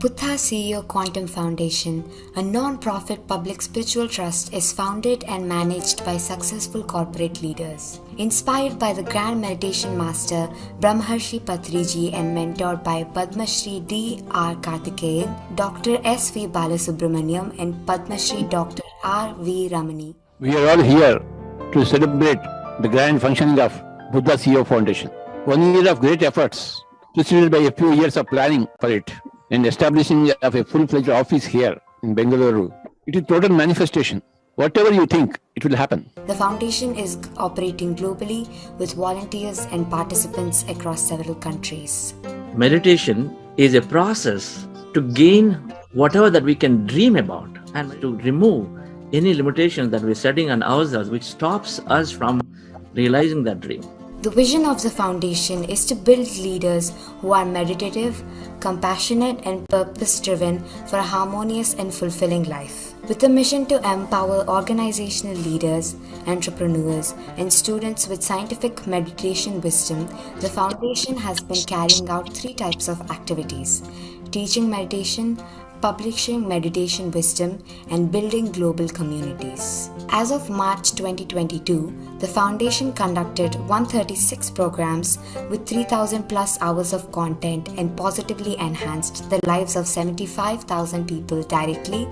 Buddha CEO Quantum Foundation, a non-profit public spiritual trust, is founded and managed by successful corporate leaders. Inspired by the Grand Meditation Master Brahmarshi Patriji and mentored by Padma Shri D.R. Karthikeyan, Dr. S.V. Balasubramaniam and Padma Shri Dr. R.V. Ramani. We are all here to celebrate the grand functioning of Buddha CEO Foundation. 1 year of great efforts, preceded by a few years of planning for it, and establishing of a full-fledged office here in Bengaluru. It is total manifestation. Whatever you think, it will happen. The foundation is operating globally with volunteers and participants across several countries. Meditation is a process to gain whatever that we can dream about and to remove any limitations that we're setting on ourselves which stops us from realizing that dream. The vision of the foundation is to build leaders who are meditative, compassionate and purpose-driven for a harmonious and fulfilling life. With a mission to empower organizational leaders, entrepreneurs and students with scientific meditation wisdom, the foundation has been carrying out 3 types of activities: teaching meditation, publishing meditation wisdom, and building global communities. As of March 2022, the foundation conducted 136 programs with 3,000 plus hours of content and positively enhanced the lives of 75,000 people directly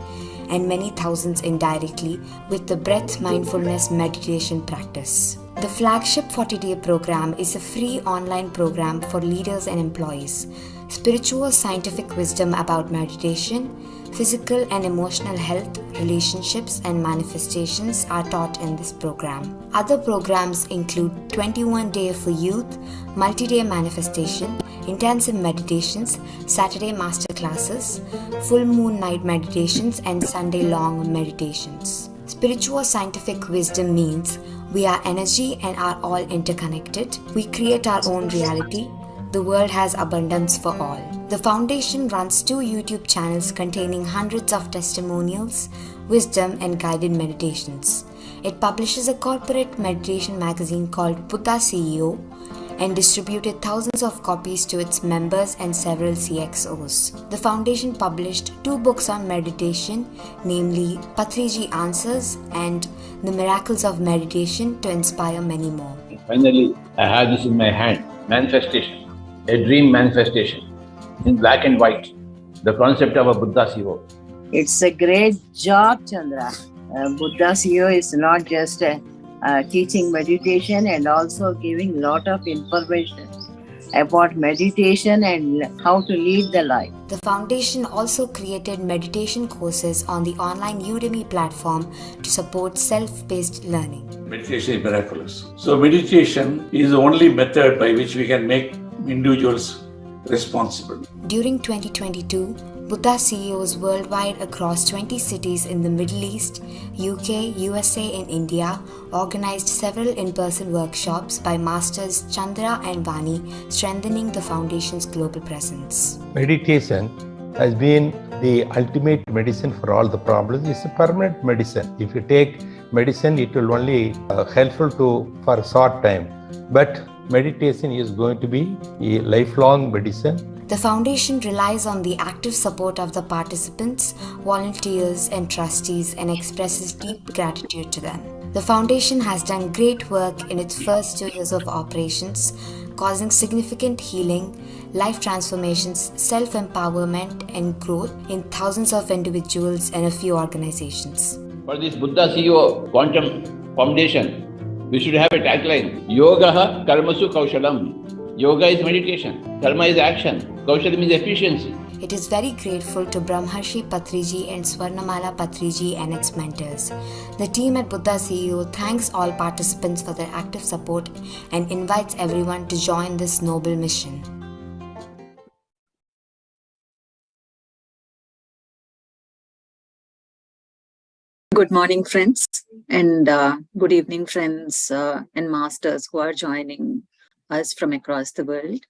and many thousands indirectly with the breath mindfulness meditation practice. The flagship 40-day program is a free online program for leaders and employees. Spiritual scientific wisdom about meditation, physical and emotional health, relationships and manifestations are taught in this program. Other programs include 21-day for youth, multi-day manifestation, intensive meditations, Saturday master classes, full moon night meditations and Sunday long meditations. Spiritual scientific wisdom means we are energy and are all interconnected. We create our own reality. The world has abundance for all. The foundation runs 2 YouTube channels containing hundreds of testimonials, wisdom and guided meditations. It publishes a corporate meditation magazine called Buddha CEO and distributed thousands of copies to its members and several CXOs. The foundation published 2 books on meditation, namely Patriji Answers and The Miracles of Meditation, to inspire many more. Finally, I have this in my hand, manifestation. A dream manifestation in black and white, the concept of a Buddha CEO. It's a great job, Chandra. Buddha CEO is not just teaching meditation and also giving a lot of information about meditation and how to lead the life. The foundation also created meditation courses on the online Udemy platform to support self-paced learning. Meditation is miraculous. So meditation is the only method by which we can make individuals responsible. During 2022, Buddha CEOs worldwide across 20 cities in the Middle East, UK, USA and India organized several in-person workshops by Masters Chandra and Vani, strengthening the foundation's global presence. Meditation has been the ultimate medicine for all the problems. It's a permanent medicine. If you take medicine, it will only helpful for a short time. But meditation is going to be a lifelong medicine. The foundation relies on the active support of the participants, volunteers and trustees and expresses deep gratitude to them. The foundation has done great work in its first 2 years of operations, causing significant healing, life transformations, self-empowerment and growth in thousands of individuals and a few organizations. For this Buddha CEO Quantum Foundation, we should have a tagline: Yoga Karmasu Kaushalam. Yoga is meditation, Karma is action, Kaushalam is efficiency. It is very grateful to Brahmarshi Patriji and Swarnamala Patriji and its mentors. The team at Buddha CEO thanks all participants for their active support and invites everyone to join this noble mission. Good morning, friends, and good evening, friends and masters who are joining us from across the world.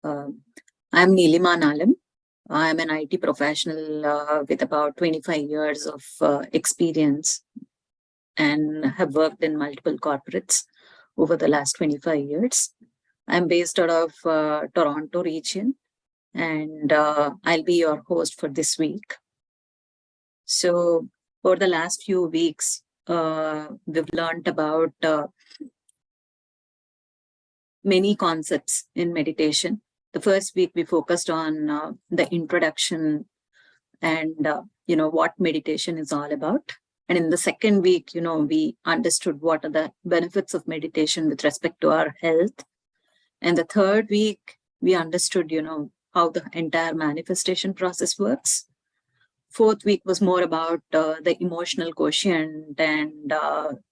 I'm Neelima Nalam. I'm an IT professional with about 25 years of experience and have worked in multiple corporates over the last 25 years. I'm based out of Toronto region and I'll be your host for this week. So, for the last few weeks, we've learned about many concepts in meditation. The first week we focused on the introduction and what meditation is all about. And in the second week, we understood what are the benefits of meditation with respect to our health. And the third week, we understood, how the entire manifestation process works. Fourth week was more about the emotional quotient and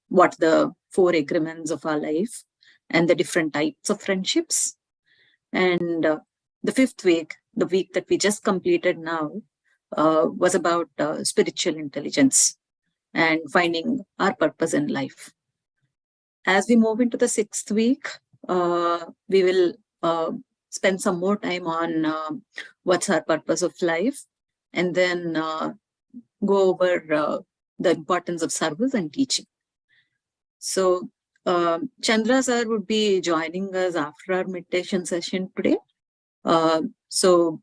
what the 4 agreements of our life and the different types of friendships. And the fifth week, the week that we just completed now, was about spiritual intelligence and finding our purpose in life. As we move into the sixth week, we will spend some more time on what's our purpose of life, and then go over the importance of service and teaching. So Chandra sir would be joining us after our meditation session today. So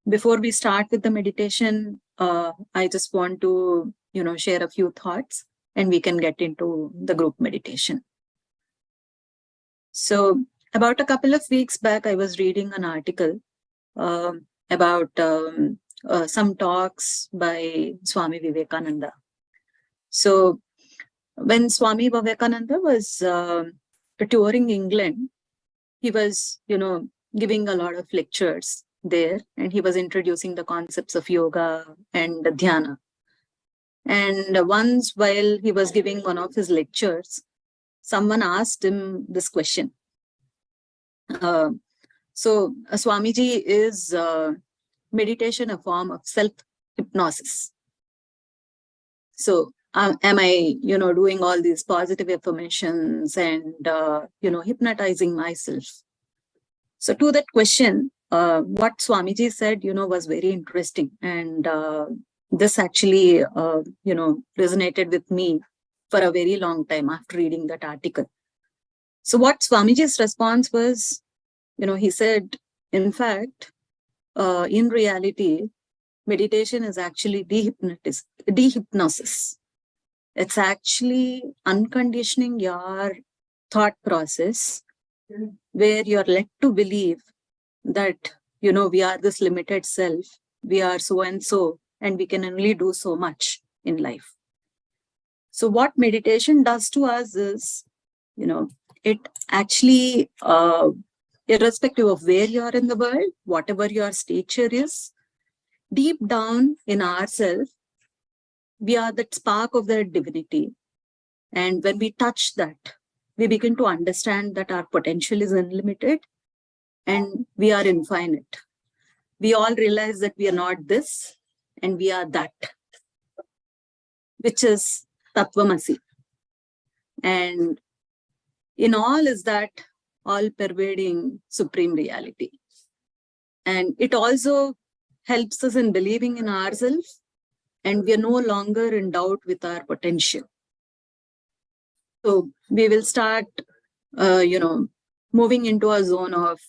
before we start with the meditation, I just want to share a few thoughts, and we can get into the group meditation. So about a couple of weeks back, I was reading an article about some talks by Swami Vivekananda. So when Swami Vivekananda was touring England, he was, giving a lot of lectures there, and he was introducing the concepts of yoga and dhyana. And once while he was giving one of his lectures, someone asked him this question. So Swamiji, is meditation a form of self-hypnosis? So am I, doing all these positive affirmations and, hypnotizing myself? So to that question, what Swamiji said, was very interesting. And this actually, resonated with me for a very long time after reading that article. So what Swamiji's response was, he said, in fact, in reality, meditation is actually dehypnosis. It's actually unconditioning your thought process, where you're led to believe that, we are this limited self, we are so and so, and we can only do so much in life. So what meditation does to us is, it actually, irrespective of where you are in the world, whatever your stature is, deep down in ourselves, we are that spark of the divinity. And when we touch that, we begin to understand that our potential is unlimited and we are infinite. We all realize that we are not this and we are that, which is Tattvamasi. And in all is that all-pervading supreme reality. And it also helps us in believing in ourselves, and we are no longer in doubt with our potential. So we will start, moving into a zone of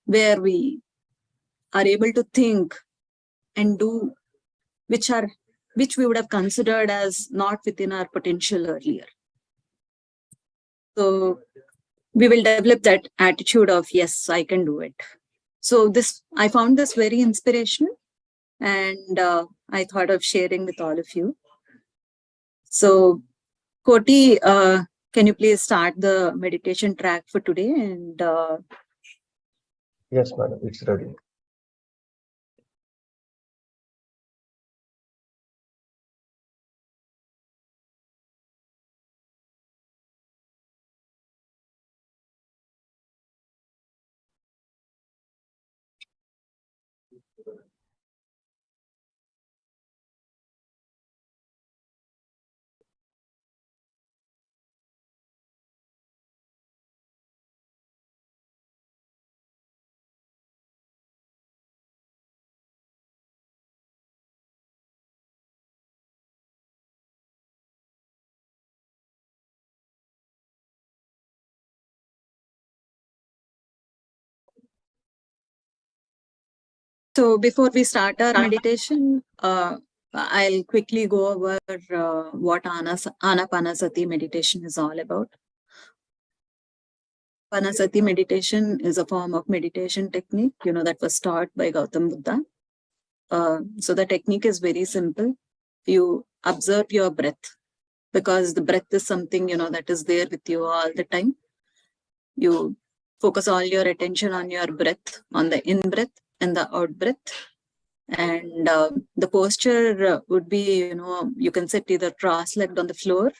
where we are able to think and do which we would have considered as not within our potential earlier. So we will develop that attitude of, yes, I can do it. So I found this very inspirational, and I thought of sharing with all of you. So Koti, can you please start the meditation track for today? And Yes, madam, it's ready. So before we start our meditation, I'll quickly go over what Anapanasati meditation is all about. Anapanasati meditation is a form of meditation technique, that was taught by Gautam Buddha. So the technique is very simple. You observe your breath, because the breath is something, that is there with you all the time. You focus all your attention on your breath, on the in-breath and the out-breath. And the posture would be, you can sit either cross-legged on the floor,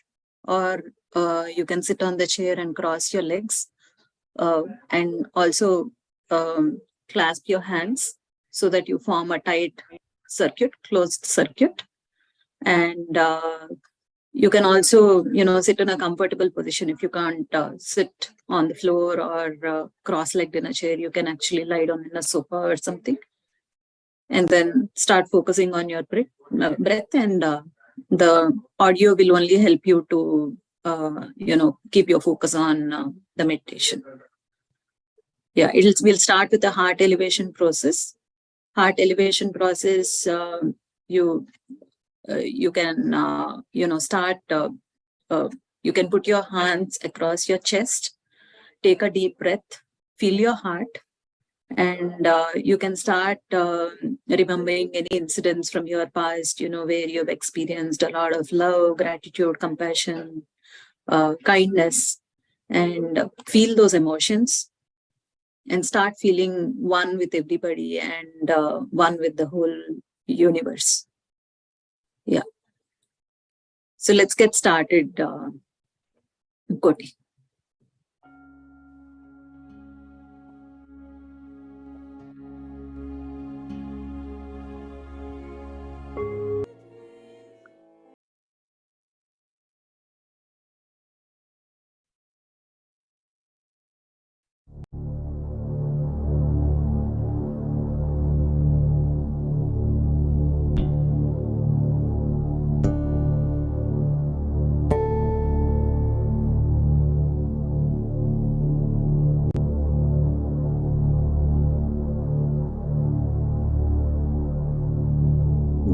or you can sit on the chair and cross your legs. And also clasp your hands so that you form a tight circuit, closed circuit. And you can also, sit in a comfortable position. If you can't sit on the floor or cross-legged in a chair, you can actually lie down in a sofa or something. And then start focusing on your breath, and the audio will only help you to, keep your focus on the meditation. Yeah, we'll start with the heart elevation process. Heart elevation process, you can, start, you can put your hands across your chest, take a deep breath, feel your heart, and you can start remembering any incidents from your past, where you've experienced a lot of love, gratitude, compassion, kindness, and feel those emotions. And start feeling one with everybody and one with the whole universe. Yeah. So let's get started, Koti.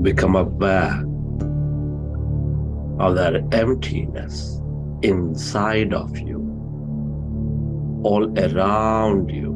Become aware of that emptiness inside of you, all around you.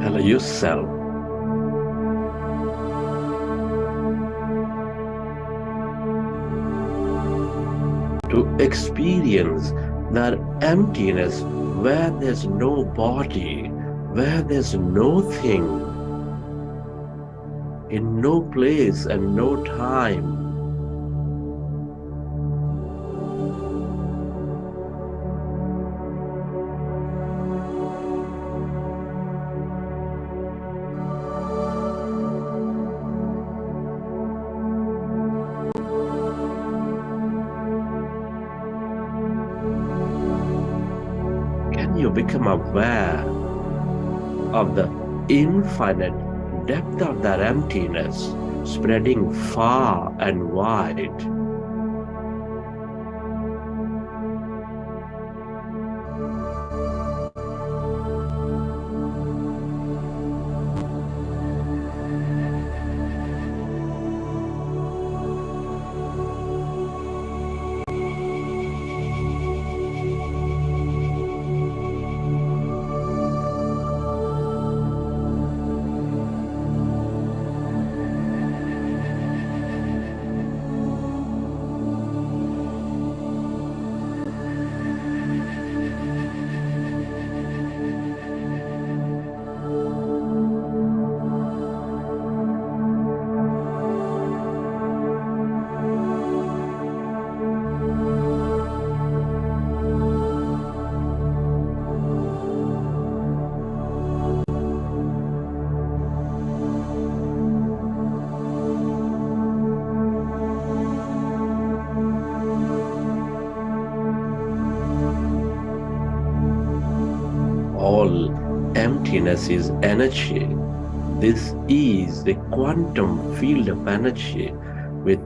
Allow yourself to experience that emptiness where there's no body, where there's no thing, in no place and no time. You become aware of the infinite depth of that emptiness spreading far and wide. emptiness is energy. This is a quantum field of energy with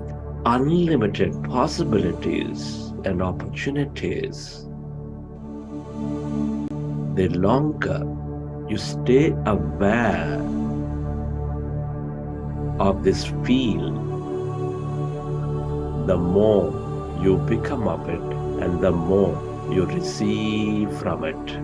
unlimited possibilities and opportunities. The longer you stay aware of this field, the more you become of it and the more you receive from it.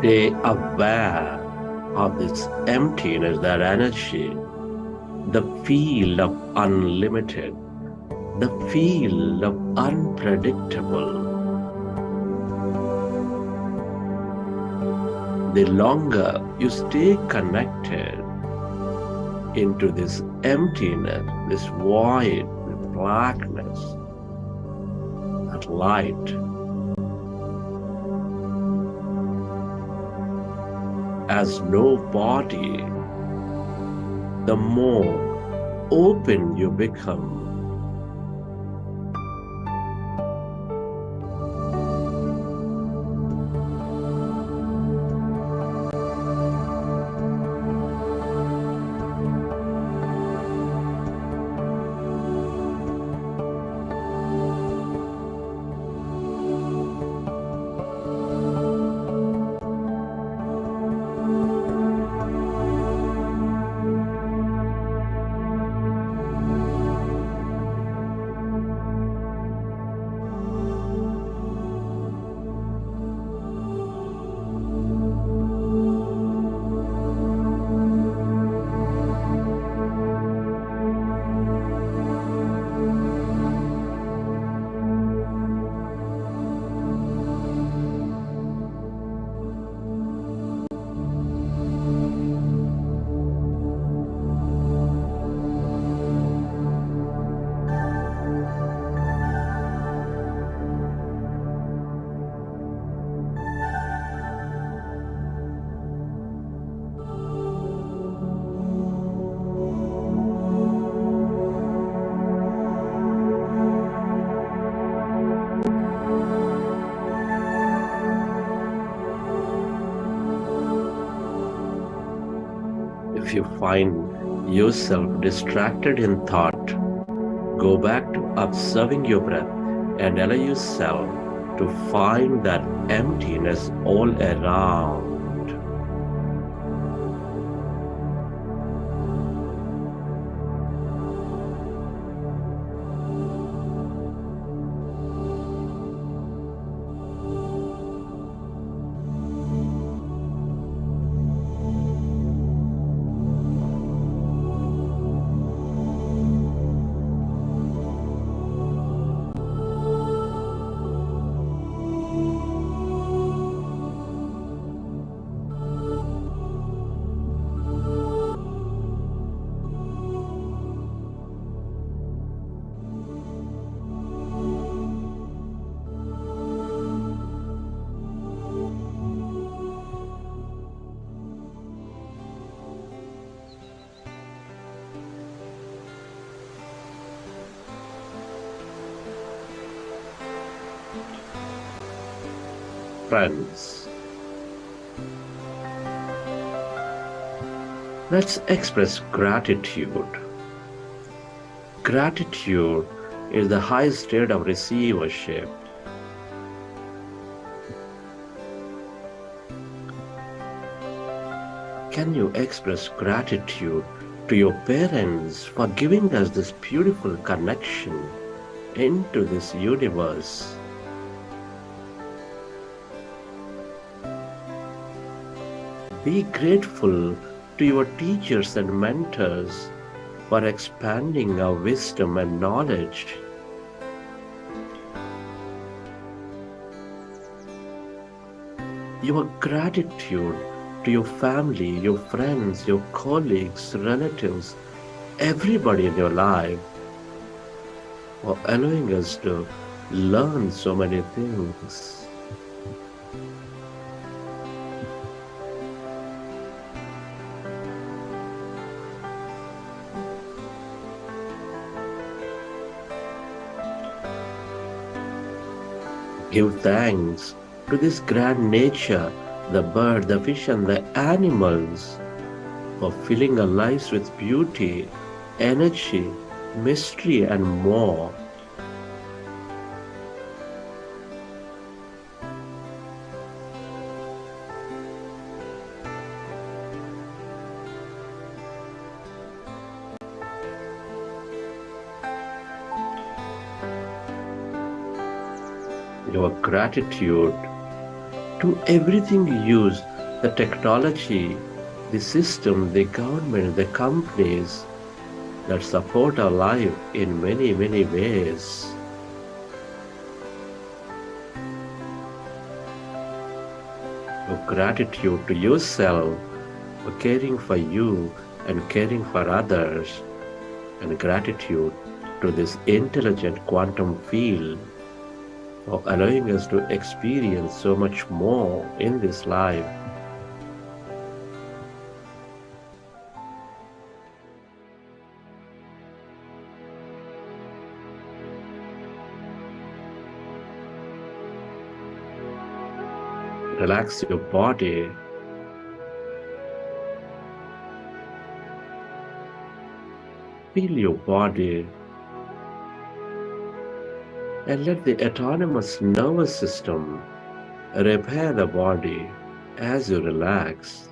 Stay aware of this emptiness, that energy, the field of unlimited, the field of unpredictable. The longer you stay connected into this emptiness, this void, this blackness, that light, as no body, the more open you become. If you find yourself distracted in thought, go back to observing your breath and allow yourself to find that emptiness all around. Friends, let's express gratitude. Gratitude is the highest state of receivership. Can you express gratitude to your parents for giving us this beautiful connection into this universe? Be grateful to your teachers and mentors for expanding our wisdom and knowledge. Your gratitude to your family, your friends, your colleagues, relatives, everybody in your life for allowing us to learn so many things. Give thanks to this grand nature, the bird, the fish and the animals, for filling our lives with beauty, energy, mystery and more. Your gratitude to everything you use, the technology, the system, the government, the companies that support our life in many, many ways. Your gratitude to yourself for caring for you and caring for others, and gratitude to this intelligent quantum field for allowing us to experience so much more in this life. Relax your body. Feel your body. And let the autonomous nervous system repair the body as you relax.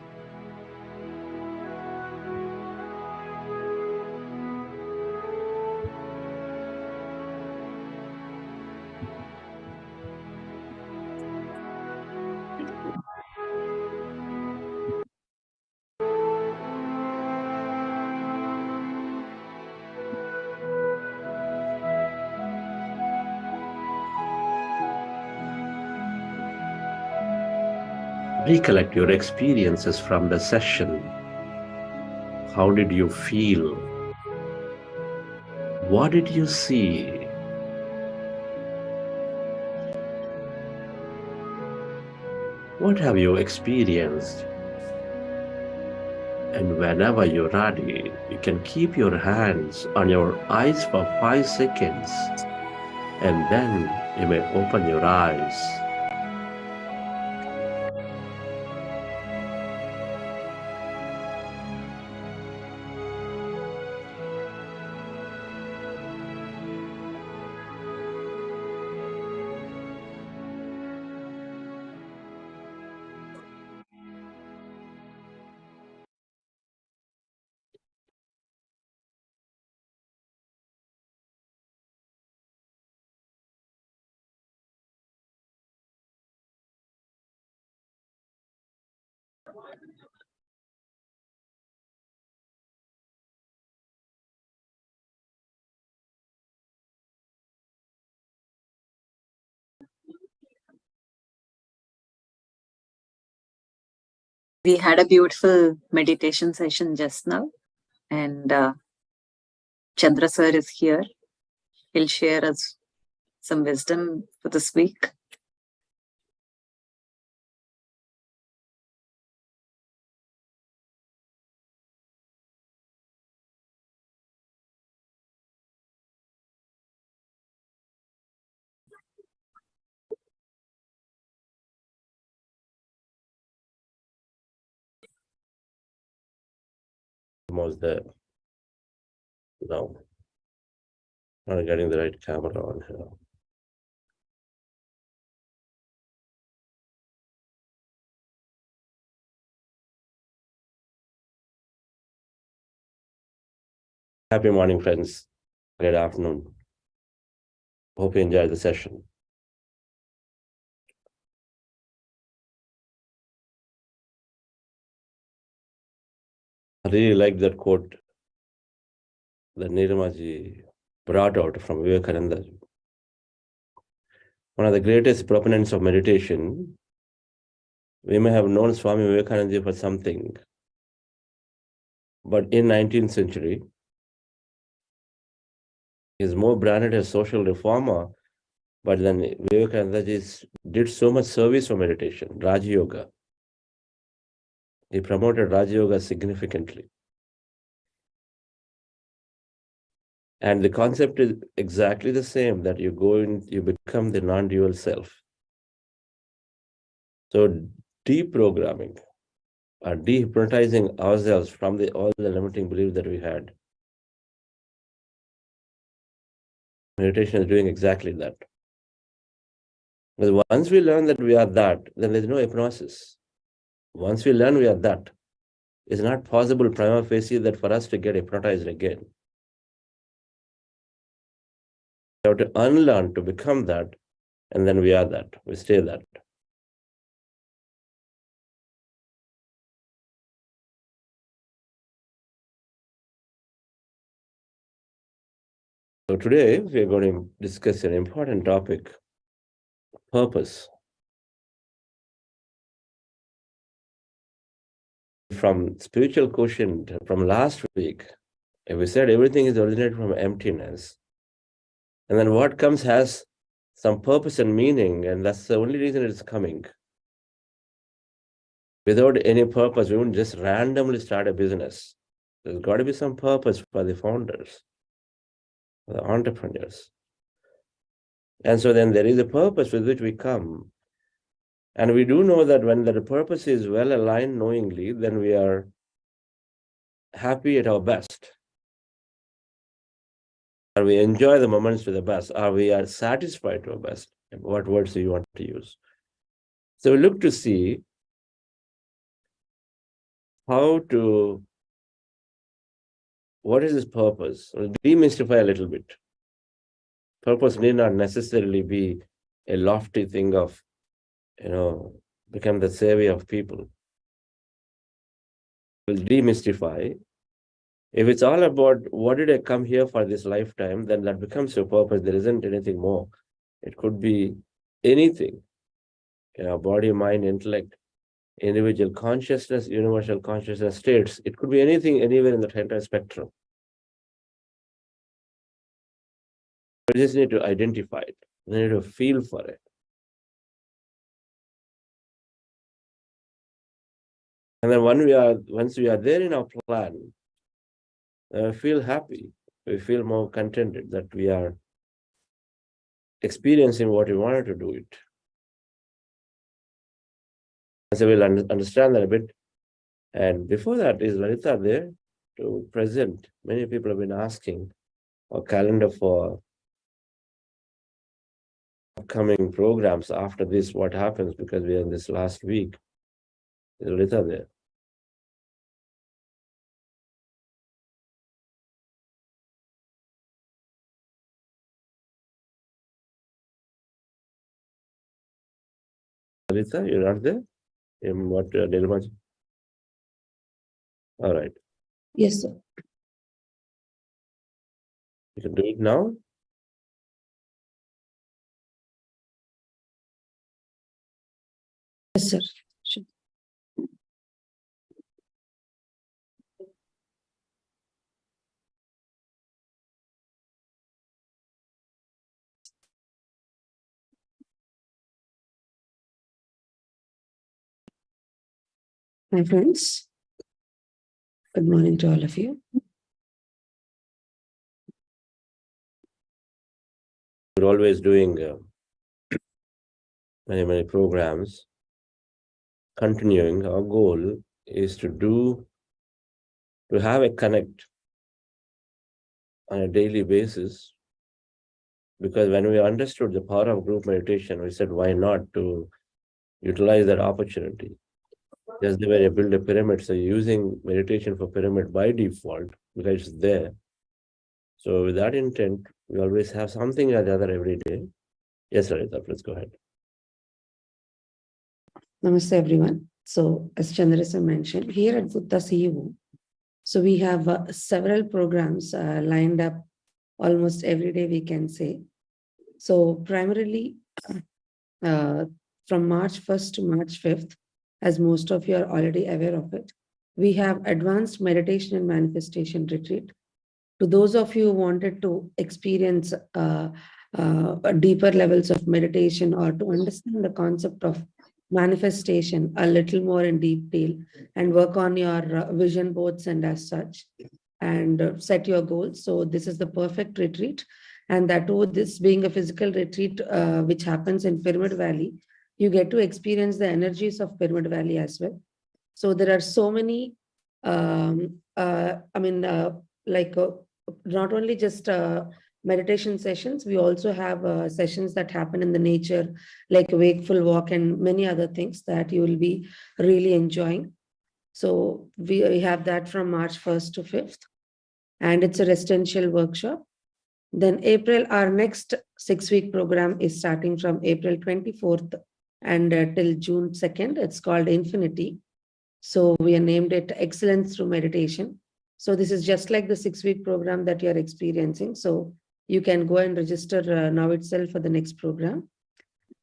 Recollect your experiences from the session. How did you feel? What did you see? What have you experienced? And whenever you're ready, you can keep your hands on your eyes for 5 seconds, and then you may open your eyes. We had a beautiful meditation session just now, and Chandra sir is here. He'll share us some wisdom for this week. Almost there. No. Not getting the right camera on here. Happy morning, friends. Good afternoon. Hope you enjoyed the session. I really like that quote that Niramaji brought out from Vivekananda. One of the greatest proponents of meditation. We may have known Swami Vivekananda for something, but in 19th century, he's more branded as social reformer, but then Vivekananda did so much service for meditation, Raja Yoga. He promoted Raja Yoga significantly. And the concept is exactly the same, that you become the non-dual self. So deprogramming or dehypnotizing ourselves from all the limiting beliefs that we had. Meditation is doing exactly that. Because once we learn that we are that, then there's no hypnosis. Once we learn we are that, it's not possible prima facie that for us to get hypnotized again. We have to unlearn to become that, and then we are that. We stay that. So today we are going to discuss an important topic, purpose. From spiritual quotient from last week, we said everything is originated from emptiness. And then what comes has some purpose and meaning, and that's the only reason it's coming. Without any purpose, we wouldn't just randomly start a business. There's got to be some purpose for the founders, for the entrepreneurs. And so then there is a purpose with which we come. And we do know that when the purpose is well aligned knowingly, then we are happy at our best. Or we enjoy the moments to the best, or we are satisfied to our best. What words do you want to use? So we look to see what is this purpose? We'll demystify a little bit. Purpose need not necessarily be a lofty thing of, become the savior of people. We'll demystify. If it's all about what did I come here for this lifetime, then that becomes your purpose. There isn't anything more. It could be anything. Body, mind, intellect, individual consciousness, universal consciousness states. It could be anything, anywhere in the entire spectrum. We just need to identify it. We need to feel for it. And then once we are there in our plan, we feel happy. We feel more contented that we are experiencing what we wanted to do it. And so we'll understand that a bit. And before that, is Lalita there to present? Many people have been asking our calendar for upcoming programs after this, what happens, because we are in this last week. Is Lalita there? Lalita, you're not there? What, Nirmaji? All right. Yes, sir. You can do it now. Yes, sir. Sure. Hi friends, good morning to all of you. We're always doing many programs. Continuing, our goal is to have a connect on a daily basis, because when we understood the power of group meditation, we said, why not to utilize that opportunity? Just the way you build a pyramid, so you're using meditation for pyramid by default because it's there. So with that intent, we always have something or the other every day. Yes, Larita, let's go ahead. Namaste everyone. So as Chandrasa mentioned, here at Buddha CEO, so we have several programs lined up almost every day, we can say. So primarily from March 1st to March 5th, as most of you are already aware of it, we have advanced meditation and manifestation retreat. To those of you who wanted to experience deeper levels of meditation or to understand the concept of manifestation a little more in detail and work on your vision boards and as such, and set your goals. So this is the perfect retreat. And that too, this being a physical retreat, which happens in Pyramid Valley, you get to experience the energies of Pyramid Valley as well. So there are so many, not only just meditation sessions, we also have sessions that happen in the nature, like a wakeful walk and many other things that you will be really enjoying. So we have that from March 1st to 5th, and it's a residential workshop. Then April, our next 6-week program is starting from April 24th and till June 2nd. It's called Infinity. So we are named it Excellence Through Meditation. So this is just like the 6-week program that you're experiencing. So you can go and register now itself for the next program.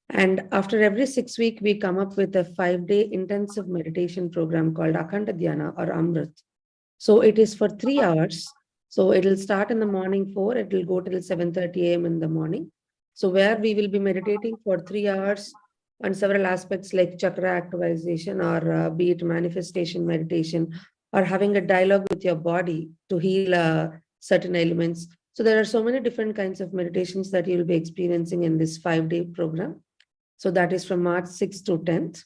And after every 6 weeks, we come up with a 5-day intensive meditation program called Akhanda Dhyana or Amrit. So it is for 3 hours. So it will start in the morning 4, it will go till 7:30 a.m. in the morning. So where we will be meditating for 3 hours on several aspects like chakra activation or be it manifestation meditation or having a dialogue with your body to heal certain elements. So there are so many different kinds of meditations that you will be experiencing in this 5-day program. So that is from March 6th to 10th.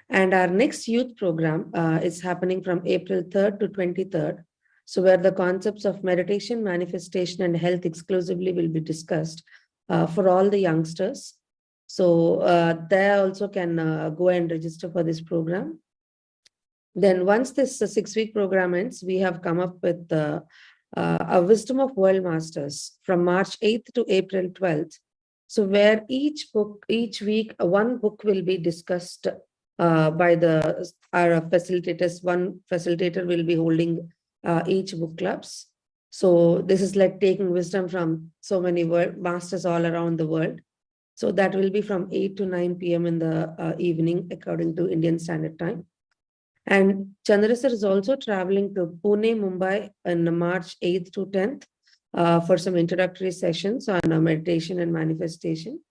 And our next youth program is happening from April 3rd to 23rd. So where the concepts of meditation, manifestation, and health exclusively will be discussed for all the youngsters. So they also can go and register for this program. Then once this 6-week program ends, we have come up with a Wisdom of World Masters from March 8th to April 12th. So where each week, one book will be discussed by our facilitators. One facilitator will be holding each book clubs. So this is like taking wisdom from so many world masters all around the world. So that will be from 8 to 9 p.m. in the evening, according to Indian Standard Time. And Chandrasar is also traveling to Pune, Mumbai on March 8th to 10th for some introductory sessions on meditation and manifestation.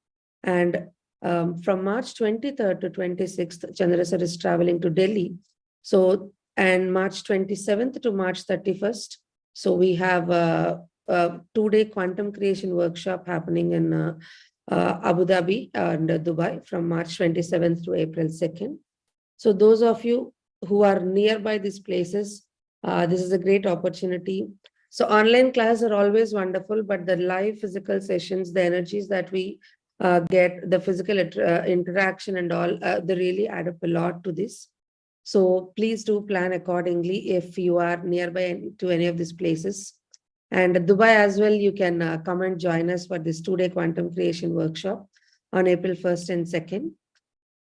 And from March 23rd to 26th, Chandrasar is traveling to Delhi. So, and March 27th to March 31st. So we have a 2-day quantum creation workshop happening in Abu Dhabi and Dubai from March 27th to April 2nd. So those of you who are nearby these places, this is a great opportunity. So online classes are always wonderful, but the live physical sessions, the energies that we get, the physical interaction and all, they really add up a lot to this. So please do plan accordingly if you are nearby to any of these places. And Dubai as well, you can come and join us for this 2-day quantum creation workshop on April 1st and 2nd.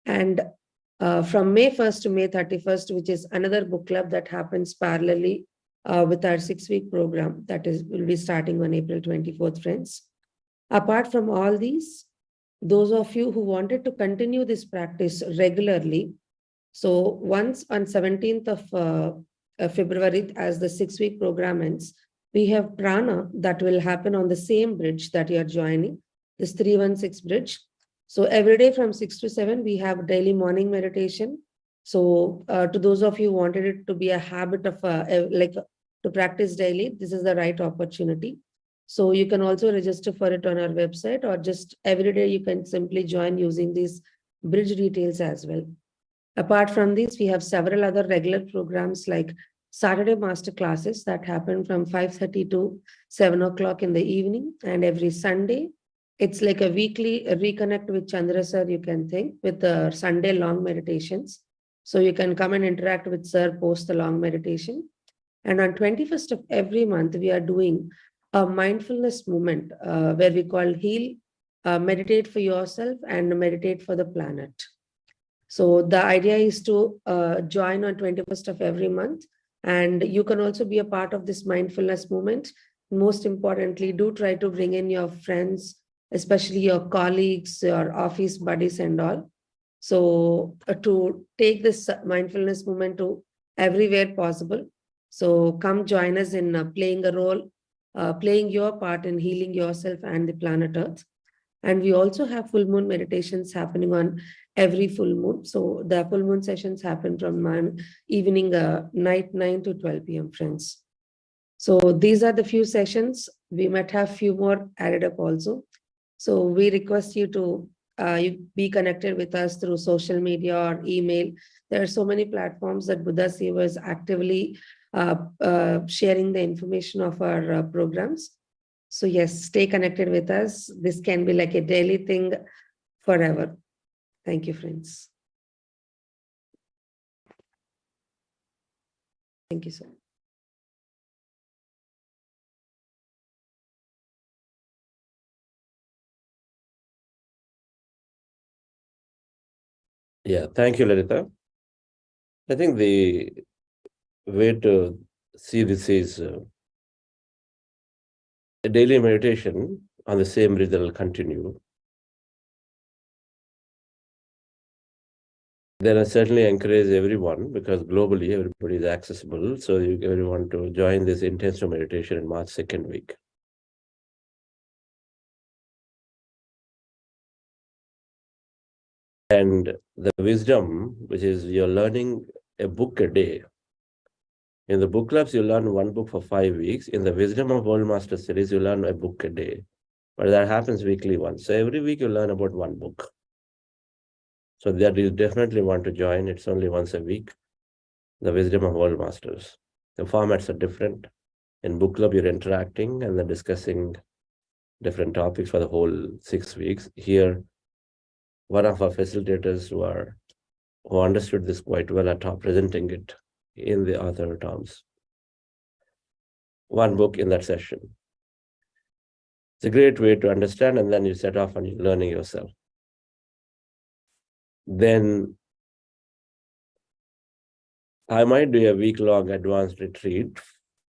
And from May 1st to May 31st, which is another book club that happens parallelly with our 6-week program that will be starting on April 24th, friends. Apart from all these, those of you who wanted to continue this practice regularly, so once on 17th of February, as the 6-week program ends, we have prana that will happen on the same bridge that you are joining, this 316 bridge. So every day from 6 to 7, we have daily morning meditation. So to those of you who wanted it to be a habit of to practice daily, this is the right opportunity. So you can also register for it on our website, or just every day you can simply join using these bridge details as well. Apart from these, we have several other regular programs like Saturday master classes that happen from 5:30 to 7 o'clock in the evening. And every Sunday, it's like a weekly reconnect with Chandra sir, you can think, with the Sunday long meditations. So you can come and interact with sir post the long meditation. And on 21st of every month, we are doing a mindfulness movement where we call heal, meditate for yourself and meditate for the planet. So the idea is to join on 21st of every month, and you can also be a part of this mindfulness movement. Most importantly, do try to bring in your friends, especially your colleagues, your office buddies and all. So to take this mindfulness movement to everywhere possible. So come join us in playing a role, playing your part in healing yourself and the planet Earth. And we also have full moon meditations happening on every full moon. So the full moon sessions happen from evening, night 9 to 12 p.m. friends. So these are the few sessions. We might have few more added up also. So we request you to be connected with us through social media or email. There are so many platforms that Buddha Seva is actively sharing the information of our programs. So yes, stay connected with us. This can be like a daily thing forever. Thank you, friends. Thank you so much. Yeah, thank you, Lalita. I think the way to see this is a daily meditation on the same bridge that will continue. Then I certainly encourage everyone, because globally everybody is accessible. So everyone to join this intensive meditation in March 2nd week. And the wisdom, which is you're learning a book a day. In the book clubs, you learn one book for 5 weeks. In the Wisdom of World Master series, you learn a book a day. But that happens weekly once. So every week you learn about one book. So that you definitely want to join. It's only once a week. The Wisdom of World Masters. The formats are different. In book club, you're interacting and then discussing different topics for the whole 6 weeks. Here, one of our facilitators who understood this quite well are presenting it in the author terms. One book in that session. It's a great way to understand, and then you set off on learning yourself. Then I might do a week-long advanced retreat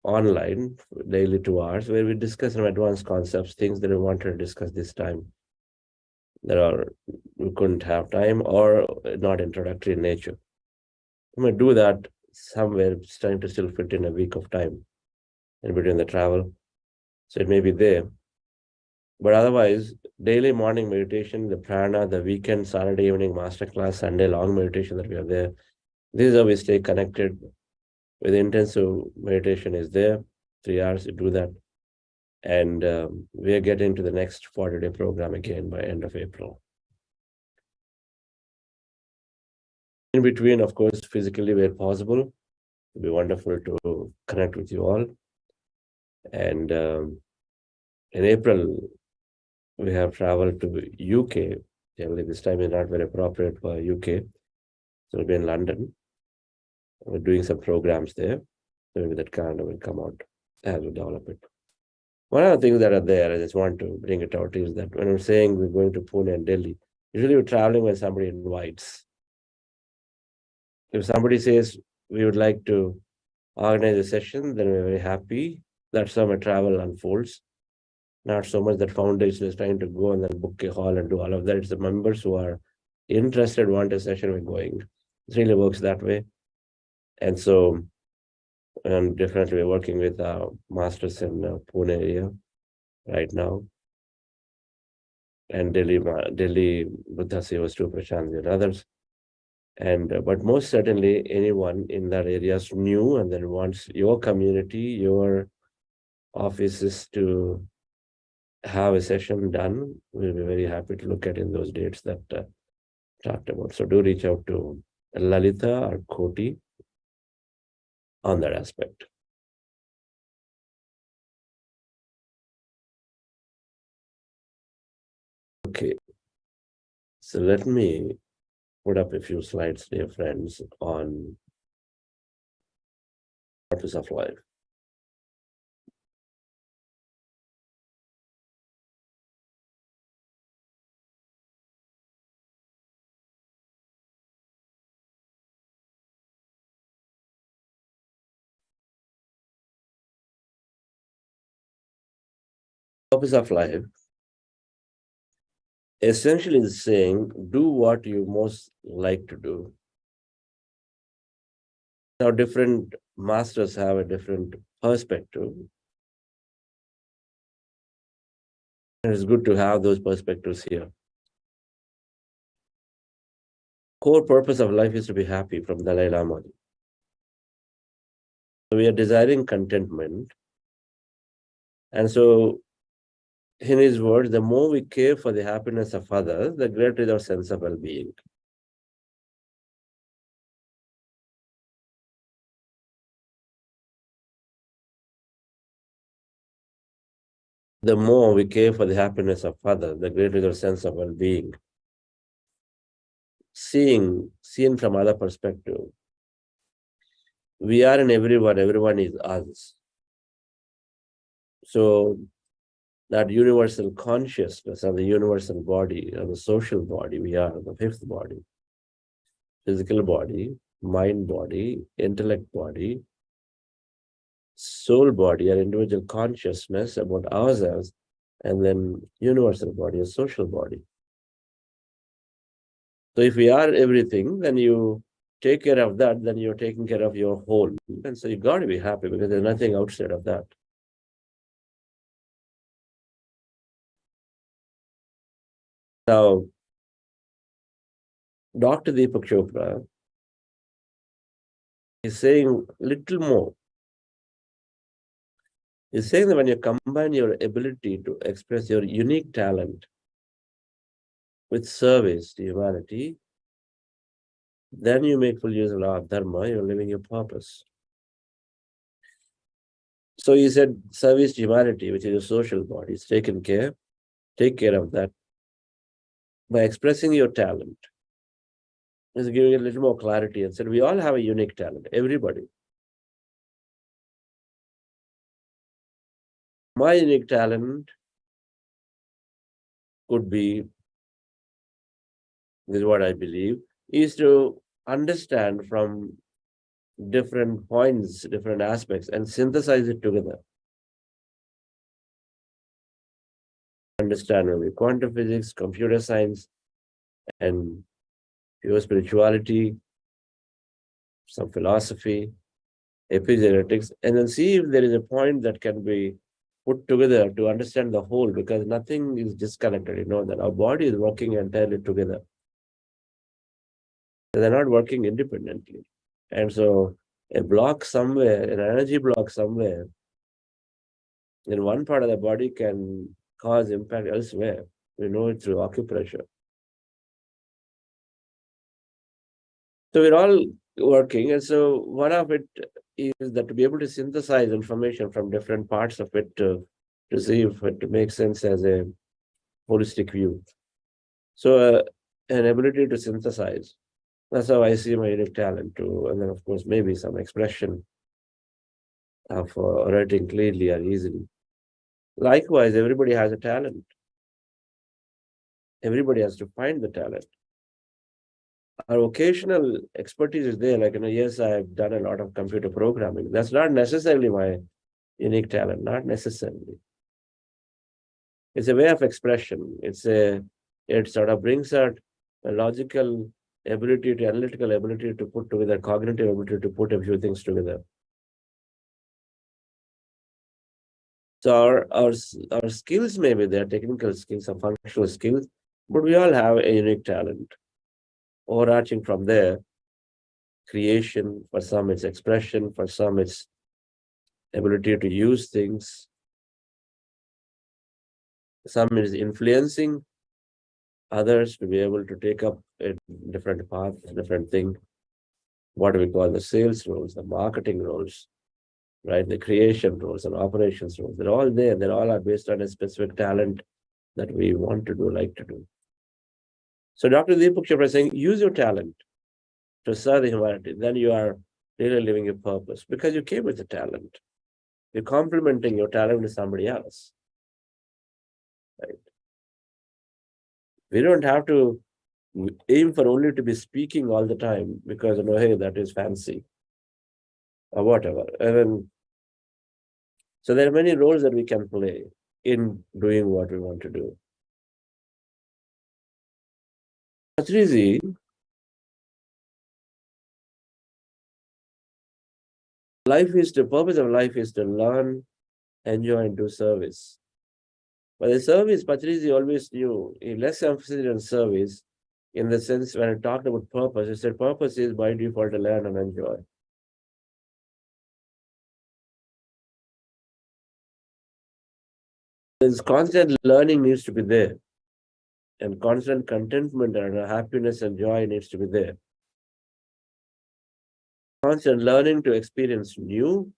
online, daily 2 hours, where we discuss some advanced concepts, things that we wanted to discuss this time. We couldn't have time or not introductory in nature. I'm going to do that somewhere. It's trying to still fit in a week of time in between the travel. So it may be there. But otherwise, daily morning meditation, the prana, the weekend, Saturday evening masterclass, Sunday long meditation that we have there. This is how we stay connected. With intensive meditation is there. 3 hours to do that. And we are getting to the next 40-day program again by end of April. In between, of course, physically where possible, it would be wonderful to connect with you all. And in April, we have traveled to UK. Generally, this time is not very appropriate for UK. So we'll be in London. We're doing some programs there. So maybe that calendar will come out as we develop it. One of the things that are there, I just want to bring it out, is that when we're saying we're going to Pune and Delhi, usually we're traveling when somebody invites. If somebody says we would like to organize a session, then we're very happy. That's how my travel unfolds. Not so much that foundation is trying to go and then book a hall and do all of that. It's the members who are interested, want a session, we're going. It really works that way. And so, and definitely we're working with masters in Pune area right now. And Delhi Buddha Sevas to Prashant and others. But most certainly anyone in that area is new and then wants your community, your offices to have a session done, we'll be very happy to look at in those dates that talked about. So do reach out to Lalita or Koti on that aspect. Okay, so let me put up a few slides, dear friends, on purpose of life. Purpose of life essentially is saying, do what you most like to do. Now, different masters have a different perspective. And it's good to have those perspectives here. Core purpose of life is to be happy from Dalai Lama. So we are desiring contentment. And so, in his words, the more we care for the happiness of others, the greater is our sense of well-being. The more we care for the happiness of others, the greater is our sense of well-being. Seen from other perspective, we are in everyone is us. So that universal consciousness of the universal body, of the social body, we are the fifth body. Physical body, mind body, intellect body, soul body, our individual consciousness about ourselves, and then universal body, a social body. So if we are everything, then you take care of that, then you're taking care of your whole. And so you got to be happy because there's nothing outside of that. Now, Dr. Deepak Chopra is saying little more. He's saying that when you combine your ability to express your unique talent with service to humanity, then you make full use of our dharma, you're living your purpose. So he said service to humanity, which is a social body, is taken care, take care of that by expressing your talent. He's giving it a little more clarity and said, we all have a unique talent, everybody. My unique talent could be, this is what I believe, is to understand from different points, different aspects, and synthesize it together. Understand maybe quantum physics, computer science, and pure spirituality, some philosophy, epigenetics, and then see if there is a point that can be put together to understand the whole, because nothing is disconnected. You know that our body is working entirely together. They're not working independently. And so a block somewhere, an energy block somewhere, in one part of the body can cause impact elsewhere. We know it through acupressure. So we're all working, and so one of it is that to be able to synthesize information from different parts of it to see if it makes sense as a holistic view. So an ability to synthesize. That's how I see my unique talent too. And then of course, maybe some expression of writing clearly or easily. Likewise, everybody has a talent. Everybody has to find the talent. Our occasional expertise is there, like, yes, I've done a lot of computer programming. That's not necessarily my unique talent, not necessarily. It's a way of expression. It sort of brings out a logical ability to analytical ability to put together, cognitive ability to put a few things together. So our skills may be there, technical skills or functional skills, but we all have a unique talent. overarching from there, creation, for some it's expression, for some it's ability to use things, some is influencing others to be able to take up a different path, different thing, what we call the sales roles, the marketing roles, right? The creation roles and operations roles, they're all there. They all are based on a specific talent that we want to do, like to do. So Dr. Deepak Chopra is saying, use your talent to serve the humanity. Then you are really living your purpose because you came with the talent. You're complementing your talent to somebody else. Right? We don't have to aim for only to be speaking all the time because, hey, that is fancy or whatever. And then, so there are many roles that we can play in doing what we want to do. Patriji, the purpose of life is to learn, enjoy, and do service. But the service, Patriji always knew, he less emphasis on service, in the sense when I talked about purpose, he said purpose is by default to learn and enjoy. This constant learning needs to be there, and constant contentment and happiness and joy needs to be there. Constant learning to experience new,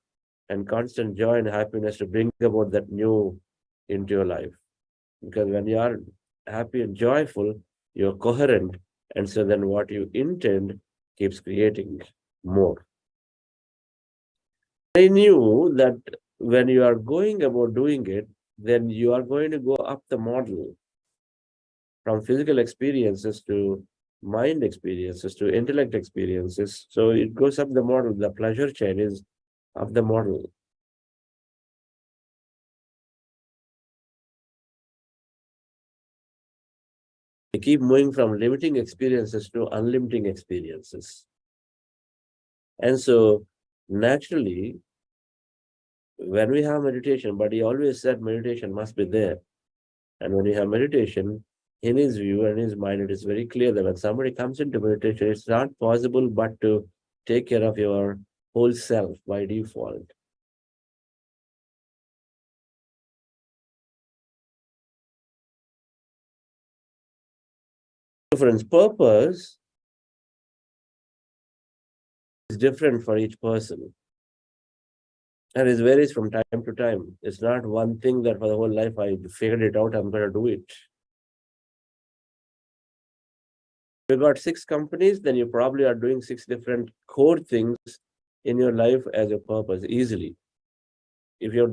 and constant joy and happiness to bring about that new into your life. Because when you are happy and joyful, you're coherent, and so then what you intend keeps creating more. I knew that when you are going about doing it, then you are going to go up the model from physical experiences to mind experiences to intellect experiences. So it goes up the model. The pleasure chain is up the model. You keep moving from limiting experiences to unlimiting experiences. And so naturally, when we have meditation, but he always said meditation must be there. And when you have meditation, in his view and his mind, it is very clear that when somebody comes into meditation, it's not possible but to take care of your whole self by default. Friends, purpose is different for each person. And it varies from time to time. It's not one thing that for the whole life I figured it out, I'm going to do it. If you got 6 companies, then you probably are doing 6 different core things in your life as a purpose easily. If you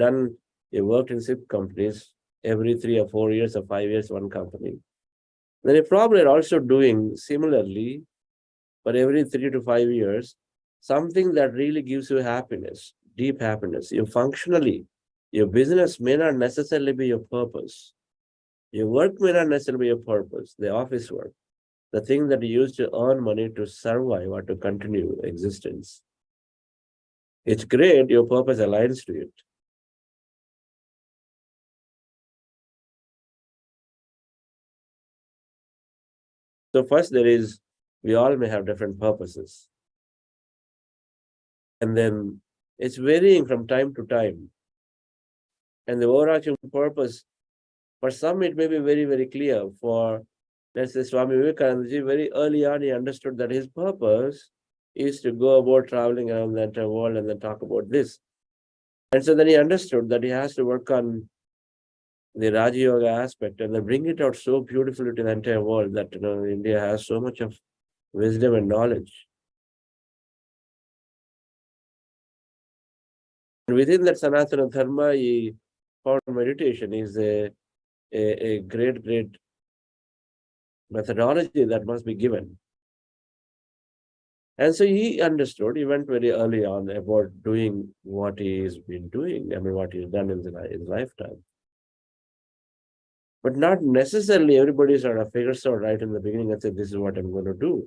worked in 6 companies, every 3 or 4 years or 5 years, one company, then you probably are also doing similarly, but every 3 to 5 years, something that really gives you happiness, deep happiness. You functionally, your business may not necessarily be your purpose. Your work may not necessarily be your purpose, the office work, the thing that you use to earn money to survive or to continue existence. It's great, your purpose aligns to it. So first we all may have different purposes. And then it's varying from time to time. And the overarching purpose, for some it may be very, very clear. For, let's say, Swami Vivekananda, very early on he understood that his purpose is to go about traveling around the entire world and then talk about this. And so then he understood that he has to work on the Raja Yoga aspect and then bring it out so beautifully to the entire world that India has so much of wisdom and knowledge. And within that Sanatana Dharma, he found meditation is a great, great methodology that must be given. And so he understood, he went very early on about doing what he's been doing, what he's done in his lifetime. But not necessarily everybody sort of figures out right in the beginning and says, this is what I'm going to do.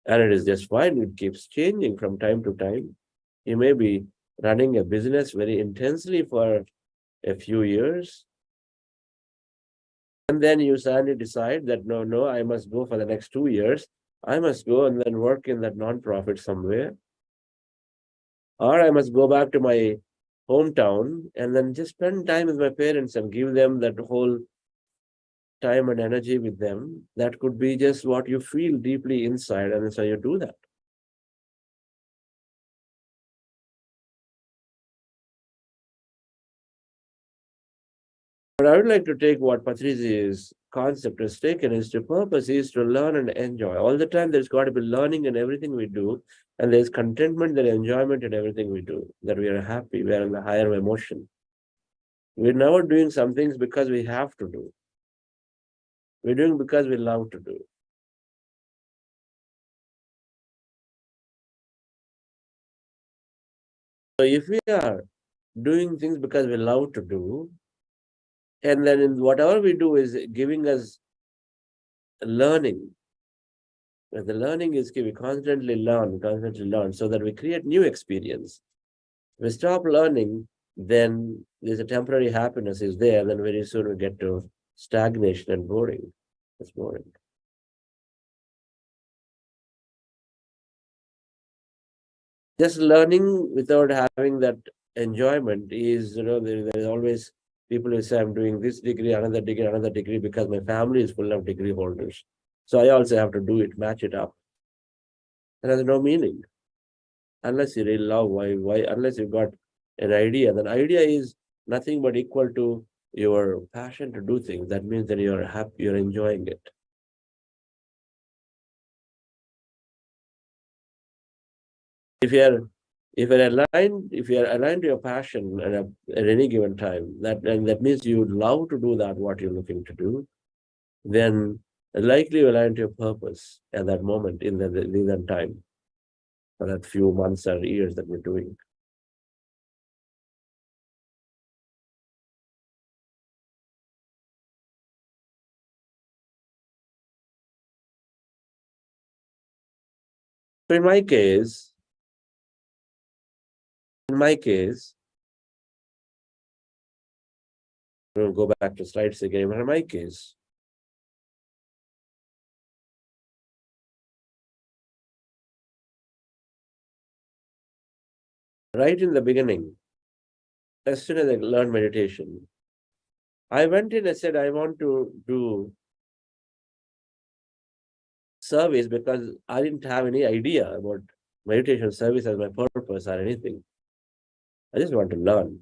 And it is just fine. It keeps changing from time to time. You may be running a business very intensely for a few years. And then you suddenly decide that no, I must go for the next 2 years. I must go and then work in that non-profit somewhere. Or I must go back to my hometown and then just spend time with my parents and give them that whole time and energy with them. That could be just what you feel deeply inside, and so you do that. But I would like to take what Patriji's concept has taken is to purpose is to learn and enjoy. All the time there's got to be learning in everything we do, and there's contentment and enjoyment in everything we do, that we are happy, we are in the higher emotion. We're never doing some things because we have to do. We're doing because we love to do. So if we are doing things because we love to do, and then in whatever we do is giving us learning, the learning is we constantly learn so that we create new experience. If we stop learning, then there's a temporary happiness is there, then very soon we get to stagnation and boring. It's boring. Just learning without having that enjoyment is, there's always people who say, I'm doing this degree, another degree, because my family is full of degree holders. So I also have to do it, match it up. It has no meaning. Unless you really love, why? Unless you've got an idea, then idea is nothing but equal to your passion to do things. That means that you're happy, you're enjoying it. If you're aligned to your passion at any given time, that means you love to do that what you're looking to do, then likely you align to your purpose at that moment in that time, for that few months or years that we're doing. So in my case, we'll go back to slides again. But in my case, right in the beginning, as soon as I learned meditation, I went in and said, I want to do service because I didn't have any idea about meditation service as my purpose or anything. I just want to learn.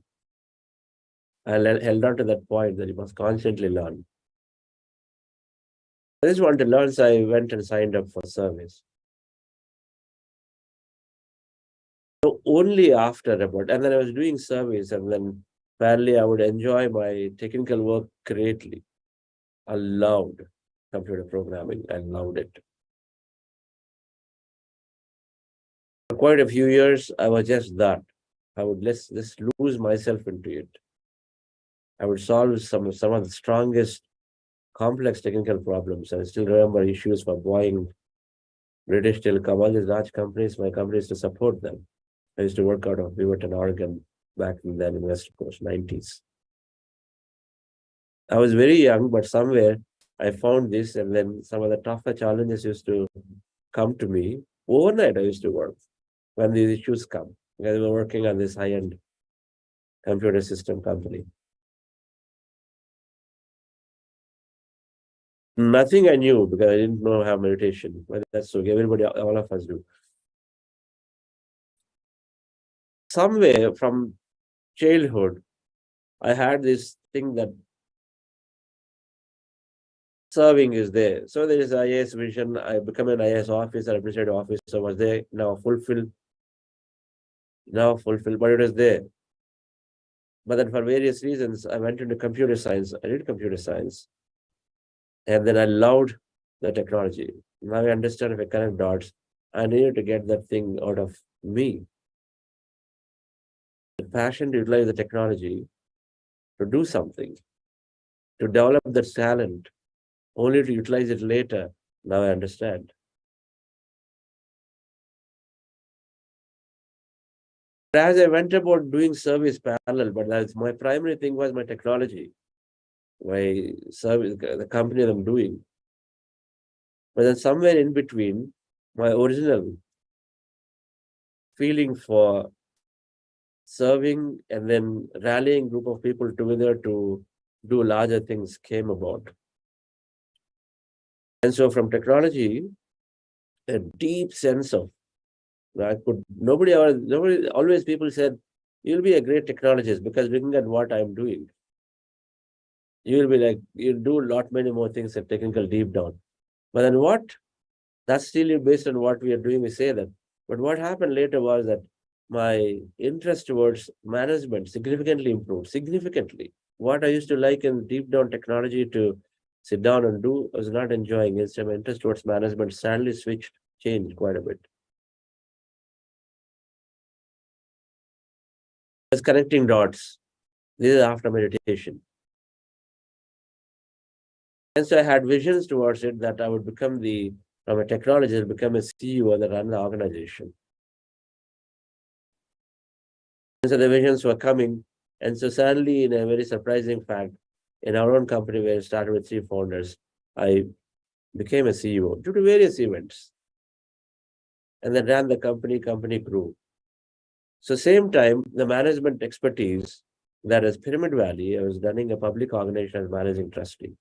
I held on to that point that you must constantly learn. I just want to learn, so I went and signed up for service. So only after and then I was doing service, and then finally I would enjoy my technical work greatly. I loved computer programming. I loved it. For quite a few years, I was just that. I would just lose myself into it. I would solve some of the strongest complex technical problems. I still remember issues for Boeing, British Telecom, all these large companies. My company is to support them. I used to work out of Beaverton, Oregon, back then in West Coast, 90s. I was very young, but somewhere I found this, and then some of the tougher challenges used to come to me. Overnight, I used to work when these issues come. Because we were working on this high-end computer system company. Nothing I knew because I didn't know how meditation, but that's okay. Everybody, all of us do. Somewhere from childhood, I had this thing that serving is there. So there is IAS vision. I become an IAS officer, administrative officer was there, now fulfilled, but it was there. But then for various reasons, I went into computer science. I did computer science. And then I loved the technology. Now I understand if I connect dots, I needed to get that thing out of me. The passion to utilize the technology to do something, to develop that talent, only to utilize it later. Now I understand. As I went about doing service parallel, but that's my primary thing was my technology. my service, the company that I'm doing. But then somewhere in between, my original feeling for serving and then rallying group of people together to do larger things came about. And so from technology, a deep sense of, nobody always people said, you'll be a great technologist because looking at what I'm doing, you will be like, you'll do a lot many more things at technical deep down. But then what? That's still based on what we are doing, we say that. But what happened later was that my interest towards management significantly improved, significantly. What I used to like in deep down technology to sit down and do, I was not enjoying it. So my interest towards management sadly changed quite a bit. I was connecting dots. This is after meditation. And so I had visions towards it that I would become from a technologist, become a CEO that run the organization. And so the visions were coming. And so suddenly, in a very surprising fact, in our own company where I started with 3 founders, I became a CEO due to various events. And then ran the company grew. So same time, the management expertise that is Pyramid Valley, I was running a public organization as managing trustee,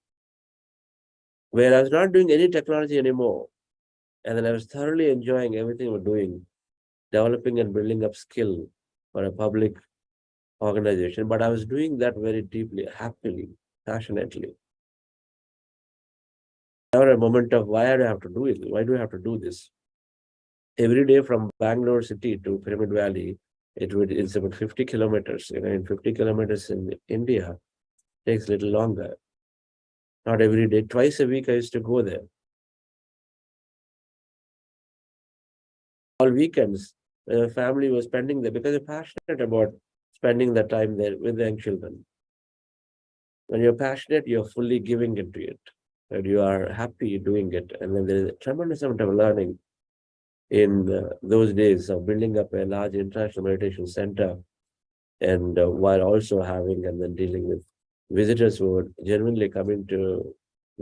where I was not doing any technology anymore. And then I was thoroughly enjoying everything we're doing, developing and building up skill for a public organization. But I was doing that very deeply, happily, passionately. There was a moment of why do I have to do it? Why do I have to do this? Every day from Bangalore city to Pyramid Valley, it's about 50 kilometers. In 50 kilometers in India, it takes a little longer. Not every day, twice a week I used to go there. All weekends, the family was spending there because they're passionate about spending the time there with the young children. When you're passionate, you're fully giving into it. And you are happy doing it. And then there's a tremendous amount of learning in those days of building up a large international meditation center, and while also having and then dealing with visitors who were genuinely coming to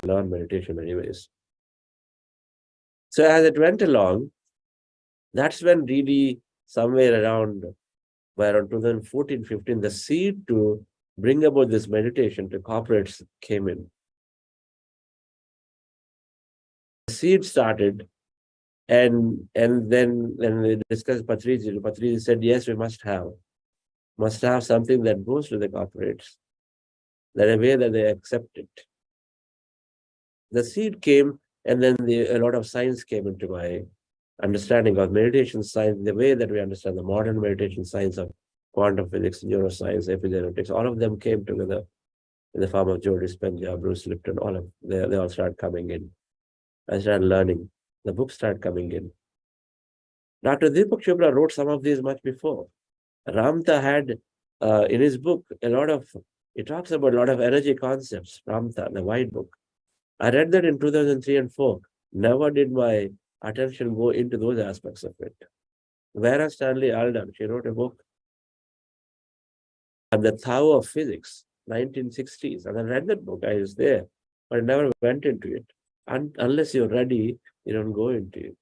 learn meditation anyways. So as it went along, that's when really somewhere around 2014-15, the seed to bring about this meditation to corporates came in. The seed started, and then when we discussed Patriji said, yes, we must have something that goes to the corporates, that a way that they accept it. The seed came, and then a lot of science came into my understanding of meditation science, the way that we understand the modern meditation science of quantum physics, neuroscience, epigenetics, all of them came together in the form of Joe Dispenza, Bruce Lipton, they all started coming in. I started learning. The books started coming in. Dr. Deepak Chopra wrote some of these much before. Ramtha had, in his book, he talks about a lot of energy concepts, Ramtha, the white book. I read that in 2003 and 4. Never did my attention go into those aspects of it. Vera Stanley Alden, she wrote a book on the Tao of Physics, 1960s. And I read that book, I was there, but I never went into it. And unless you're ready, you don't go into it.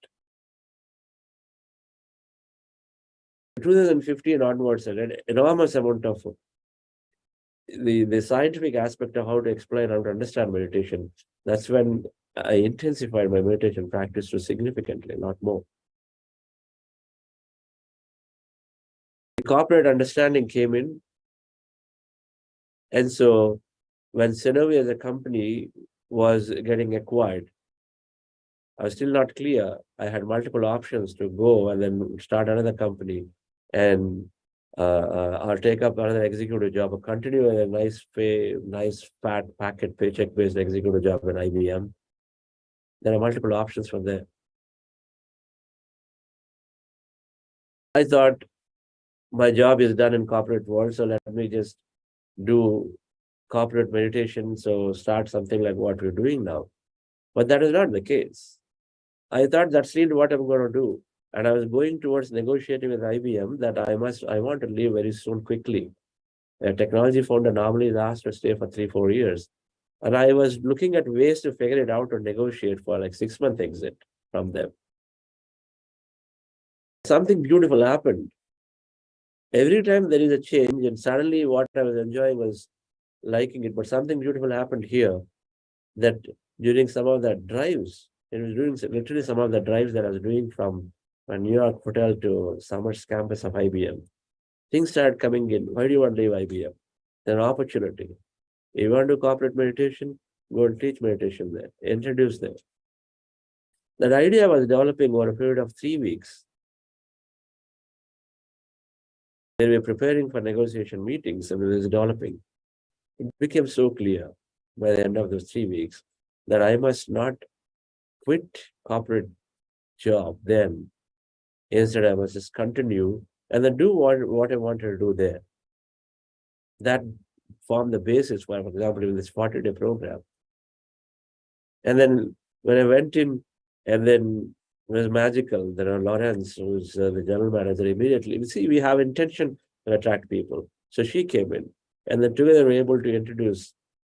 2015 onwards, I read enormous amount of the scientific aspect of how to explain, how to understand meditation. That's when I intensified my meditation practice to significantly, not more. The corporate understanding came in. And so when Synovi as a company was getting acquired, I was still not clear. I had multiple options to go and then start another company and or take up another executive job or continue with a nice fat packet paycheck-based executive job at IBM. There are multiple options from there. I thought my job is done in corporate world, so let me just do corporate meditation, so start something like what we're doing now. But that is not the case. I thought that's still what I'm going to do. And I was going towards negotiating with IBM that I want to leave very soon, quickly. A technology founder normally is asked to stay for 3-4 years. And I was looking at ways to figure it out or negotiate for like 6-month exit from them. Something beautiful happened. Every time there is a change, and suddenly what I was enjoying was liking it. But something beautiful happened here, that during some of the drives, it was doing literally some of the drives that I was doing from my New York hotel to Summers campus of IBM. Things started coming in. Why do you want to leave IBM? There's an opportunity. If you want to do corporate meditation, go and teach meditation there. Introduce them. That idea was developing over a period of 3 weeks. When we were preparing for negotiation meetings and it was developing, it became so clear by the end of those 3 weeks that I must not quit corporate job then. Instead, I must just continue and then do what I wanted to do there. That formed the basis for example, in this 40-day program. And then when I went in, and then it was magical. There are Lawrence, who's the general manager, immediately. See, we have intention to attract people. So she came in, and then together we were able to introduce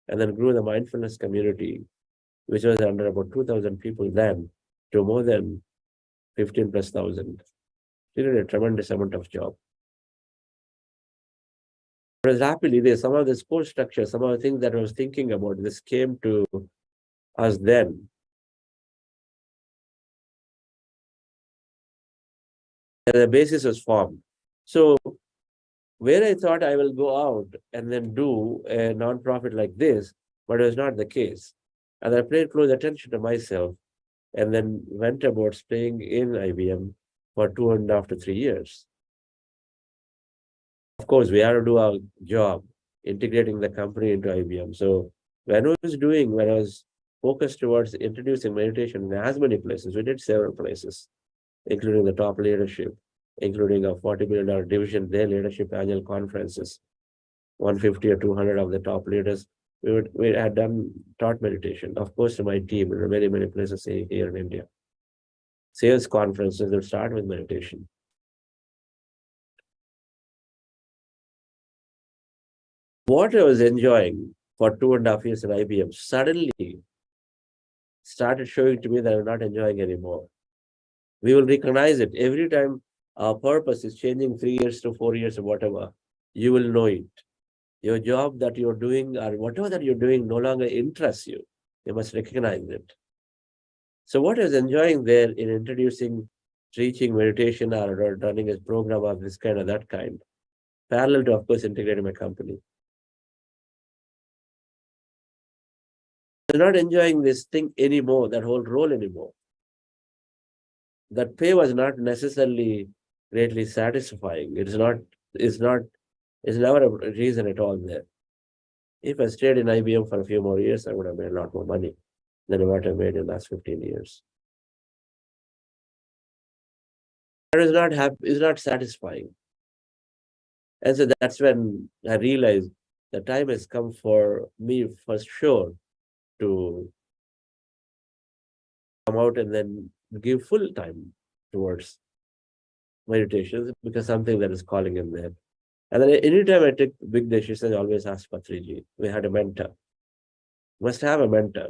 and then grew the mindfulness community, which was under about 2,000 people then, to more than 15,000+. She did a tremendous amount of job. Whereas rapidly, there's some of this core structure, some of the things that I was thinking about, this came to us then. And the basis was formed. So where I thought I will go out and then do a nonprofit like this, but it was not the case. And I paid close attention to myself and then went about staying in IBM for 2.5 to 3 years. Of course, we had to do our job, integrating the company into IBM. So when I was focused towards introducing meditation in as many places, we did several places, including the top leadership, including a $40 billion division, their leadership annual conferences, 150 or 200 of the top leaders. We had taught meditation, of course, to my team in many, many places here in India. Sales conferences that start with meditation. What I was enjoying for 2.5 years at IBM suddenly started showing to me that I'm not enjoying anymore. We will recognize it every time our purpose is changing 3 years to 4 years or whatever. You will know it. Your job that you're doing or whatever that you're doing no longer interests you. You must recognize it. So what I was enjoying there in introducing teaching meditation or running a program of this kind or that kind, parallel to, of course, integrating my company. I'm not enjoying this thing anymore, that whole role anymore. That pay was not necessarily greatly satisfying. It's never a reason at all there. If I stayed in IBM for a few more years, I would have made a lot more money than what I made in the last 15 years. That is not satisfying. And so that's when I realized the time has come for me for sure to come out and then give full time towards meditations, because something that is calling in there. And then anytime I take big decisions, I always ask Patriji. We had a mentor. Must have a mentor.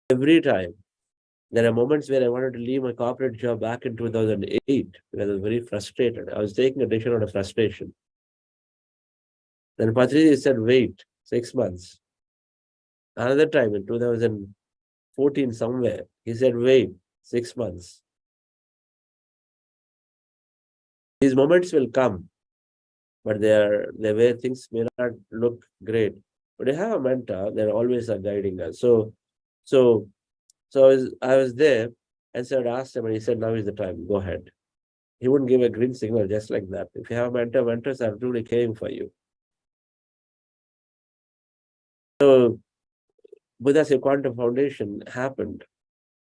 Every time. There are moments where I wanted to leave my corporate job back in 2008 because I was very frustrated. I was taking a decision out of frustration. Then Patriji said, wait 6 months. Another time in 2014 somewhere, he said, wait 6 months. These moments will come, but they're where things may not look great. But I have a mentor, they're always guiding us. So I was there, and so I asked him, and he said, now is the time, go ahead. He wouldn't give a green signal just like that. If you have a mentor, mentors are truly caring for you. So Buddha's Quantum Foundation happened.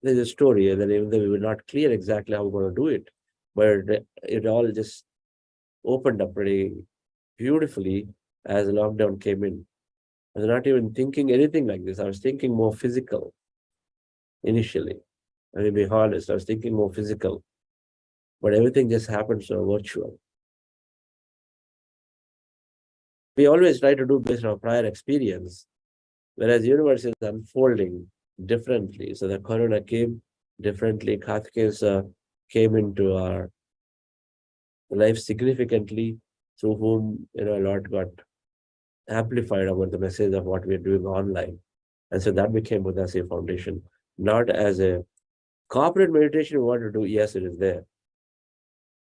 There's a story, and then even though we were not clear exactly how we're going to do it, but it all just opened up pretty beautifully as lockdown came in. I was not even thinking anything like this. I was thinking more physical initially. I mean, be honest, I was thinking more physical, but everything just happened so virtual. We always try to do based on prior experience, whereas universe is unfolding differently. So the corona came differently. Karthikeya came into our life significantly, through whom a lot got amplified about the message of what we're doing online. And so that became Buddhasiya Foundation, not as a corporate meditation we want to do. Yes, it is there,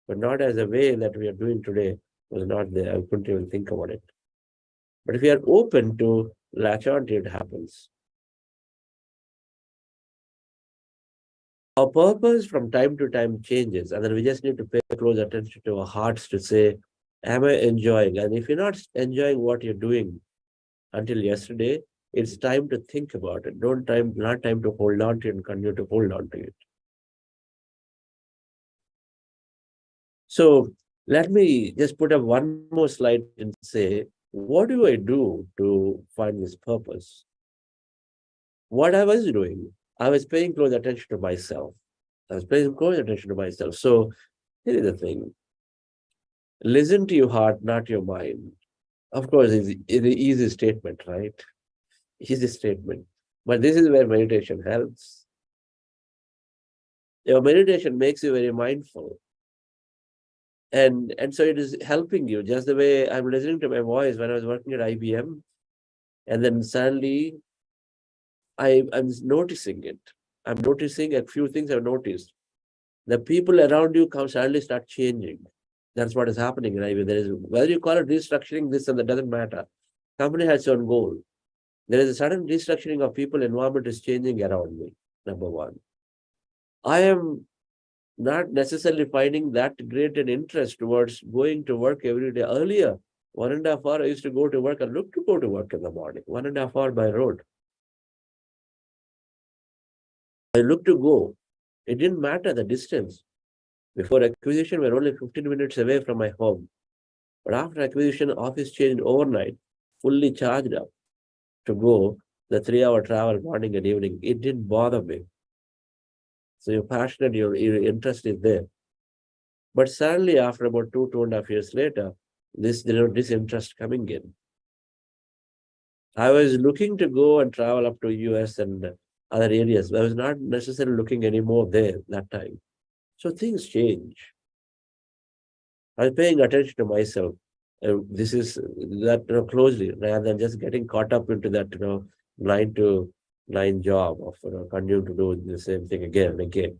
but not as a way that we are doing today was not there. I couldn't even think about it. But if we are open to latch on to it, happens. Our purpose from time to time changes, and then we just need to pay close attention to our hearts to say, am I enjoying? And if you're not enjoying what you're doing until yesterday, it's time to think about it. Not time to hold on to it and continue to hold on to it. So let me just put up one more slide and say, what do I do to find this purpose? What I was doing, I was paying close attention to myself. So here is the thing. Listen to your heart, not your mind. Of course, it's an easy statement, right? Easy statement. But this is where meditation helps. Your meditation makes you very mindful. And so it is helping you, just the way I'm listening to my voice when I was working at IBM. And then suddenly I'm noticing it. I'm noticing a few things I've noticed. The people around you suddenly start changing. That's what is happening in IBM. There is, whether you call it restructuring, this and that doesn't matter. Company has its own goal. There is a sudden restructuring of people, environment is changing around me, number one. I am not necessarily finding that great an interest towards going to work every day. Earlier, 1.5 hours I used to go to work and look to go to work in the morning, 1.5 hours by road. I looked to go. It didn't matter the distance. Before acquisition, we were only 15 minutes away from my home. But after acquisition, office changed overnight, fully charged up to go the 3-hour travel morning and evening. It didn't bother me. So you're passionate, your interest is there. But suddenly, after about 2.5 years later, this interest coming in. I was looking to go and travel up to US and other areas. I was not necessarily looking anymore there that time. So things change. I was paying attention to myself. This is that closely, rather than just getting caught up into that 9 to 9 job of continuing to do the same thing again and again.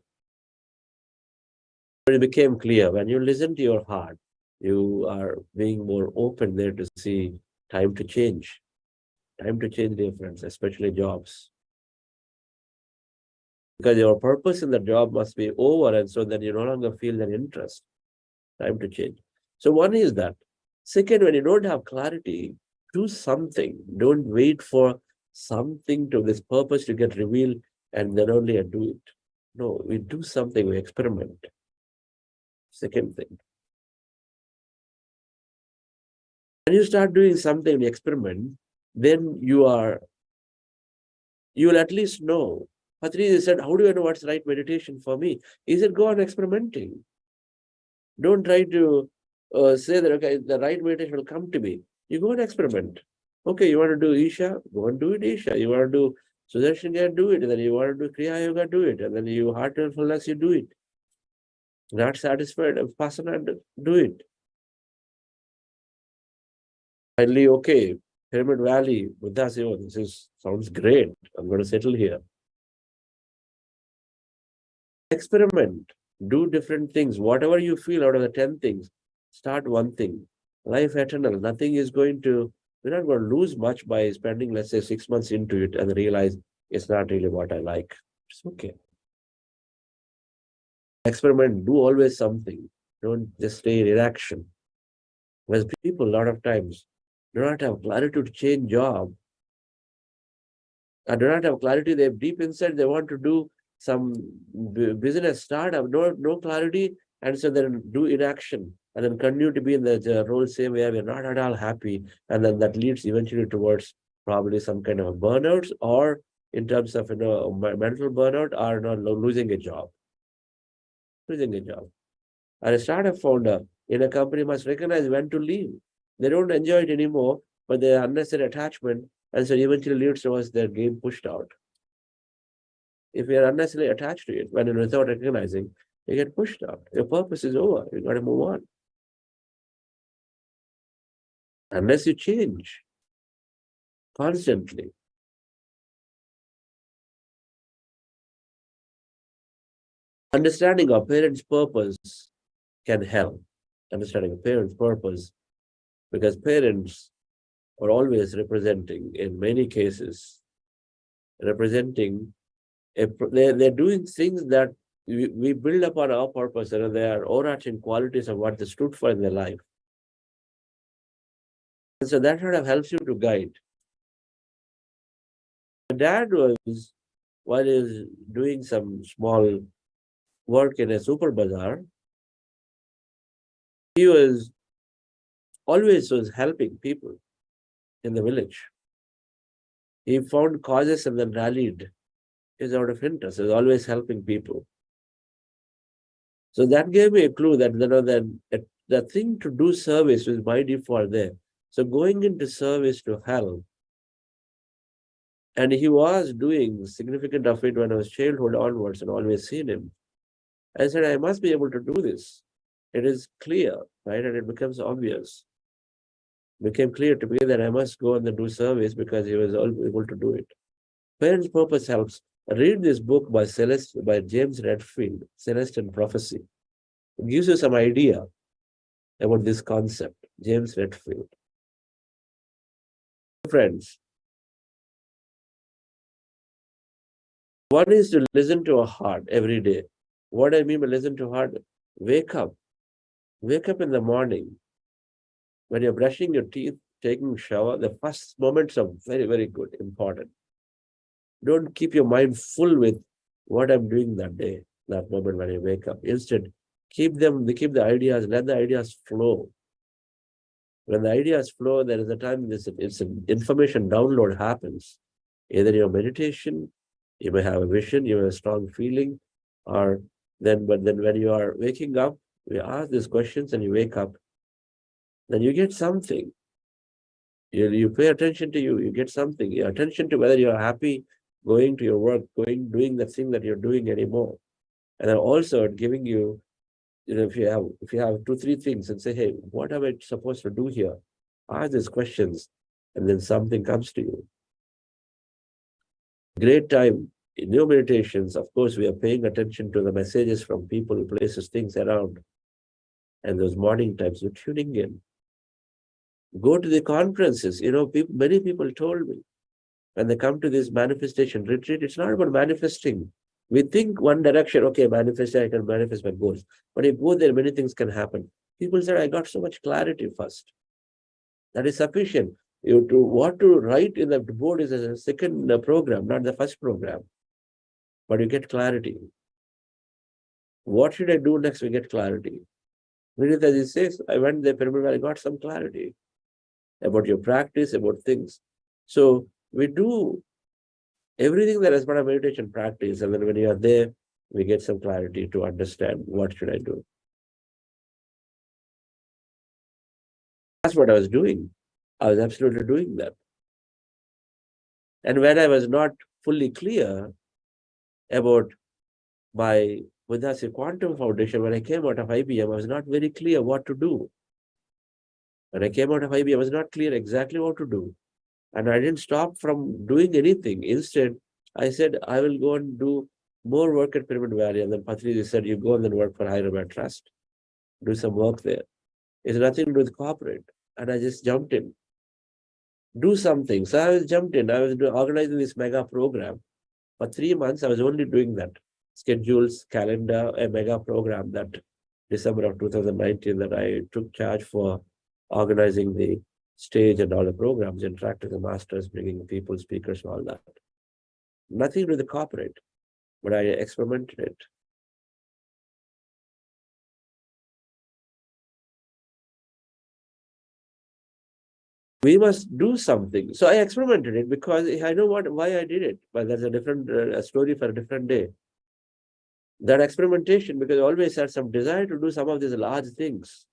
But it became clear when you listen to your heart, you are being more open there to see time to change. Time to change difference, especially jobs. Because your purpose in the job must be over, and so then you no longer feel that interest. Time to change. So one is that. Second, when you don't have clarity, do something. Don't wait for something to this purpose to get revealed and then only do it. No, we do something, we experiment. Second thing. When you start doing something, you experiment, then you will at least know. Patriji said, how do I know what's right meditation for me? He said, go on experimenting. Don't try to say that, okay, the right meditation will come to me. You go and experiment. Okay, you want to do Isha? Go and do it Isha. You want to do Sudarshan, do it. And then you want to do Kriya Yoga, do it. And then you heart mindfulness, you do it. Not satisfied, Vipassana, do it. Finally, okay, Pyramid Valley, Buddha says, oh, sounds great. I'm going to settle here. Experiment. Do different things. Whatever you feel out of the 10 things, start one thing. Life eternal. Nothing is going to, we're not going to lose much by spending, let's say, 6 months into it and realize it's not really what I like. It's okay. Experiment. Do always something. Don't just stay in inaction. Whereas people, a lot of times, do not have clarity to change job. And do not have clarity. They're deep inside. They want to do some business startup, no clarity, and so then do inaction and then continue to be in the role same way. We're not at all happy, and then that leads eventually towards probably some kind of a burnout, or in terms of mental burnout, or losing a job. And a startup founder in a company must recognize when to leave. They don't enjoy it anymore, but their unnecessary attachment, and so eventually leads towards their game pushed out. If you are unnecessarily attached to it, when without recognizing, you get pushed out. Your purpose is over. You got to move on. Unless you change constantly. Understanding our parents' purpose can help. Understanding a parent's purpose, because parents are always representing, in many cases, representing, they're doing things that we build upon our purpose, and they are overarching qualities of what they stood for in their life. And so that sort of helps you to guide. My dad was, while he was doing some small work in a super bazaar, he was always helping people in the village. He found causes and then rallied. Is out of interest. He was always helping people. So that gave me a clue that the thing to do service was by default there. So going into service to help, and he was doing significant of it when I was childhood onwards and always seen him. I said, I must be able to do this. It is clear, right? And it becomes obvious. It became clear to me that I must go and then do service because he was able to do it. Parents' purpose helps. Read this book by James Redfield, Celeste and Prophecy. It gives you some idea about this concept, James Redfield. Friends, one is to listen to a heart every day. What I mean by listen to heart, wake up. Wake up in the morning. When you're brushing your teeth, taking a shower, the first moments are very, very good, important. Don't keep your mind full with what I'm doing that day, that moment when you wake up. Instead, keep the ideas, let the ideas flow. When the ideas flow, there is a time it's an information download happens. Either your meditation, you may have a vision, you have a strong feeling, but then when you are waking up, you ask these questions and you wake up, then you get something. You pay attention to you get something. Your attention to whether you're happy going to your work, doing the thing that you're doing anymore. And then also giving you, if you have 2-3 things and say, hey, what am I supposed to do here? Ask these questions, and then something comes to you. Great time. In new meditations, of course, we are paying attention to the messages from people, places, things around. And those morning times, we're tuning in. Go to the conferences. Many people told me, when they come to this manifestation retreat, it's not about manifesting. We think one direction, okay, manifesting, I can manifest my goals. When you go there, many things can happen. People said, I got so much clarity first. That is sufficient. What to write in the board is a second program, not the first program. But you get clarity. What should I do next? We get clarity. As he says, I went there, I got some clarity about your practice, about things. So we do everything that is part of meditation practice, and then when you are there, we get some clarity to understand what should I do. That's what I was doing. I was absolutely doing that. And when I was not fully clear about my Buddhist Quantum Foundation, when I came out of IBM, I was not very clear what to do. When I came out of IBM, I was not clear exactly what to do. And I didn't stop from doing anything. Instead, I said, I will go and do more work at Pyramid Valley. And then Patriji said, you go and then work for Hyderabad Trust. Do some work there. It's nothing to do with corporate. And I just jumped in. Do something. So I jumped in. I was organizing this mega program. For 3 months, I was only doing that. Schedules, calendar, a mega program that December of 2019 that I took charge for organizing the stage and all the programs, interacting with the masters, bringing people, speakers, all that. Nothing to do with the corporate, but I experimented it. We must do something. So I experimented it because I know why I did it, but that's a different story for a different day. That experimentation, because I always had some desire to do some of these large things.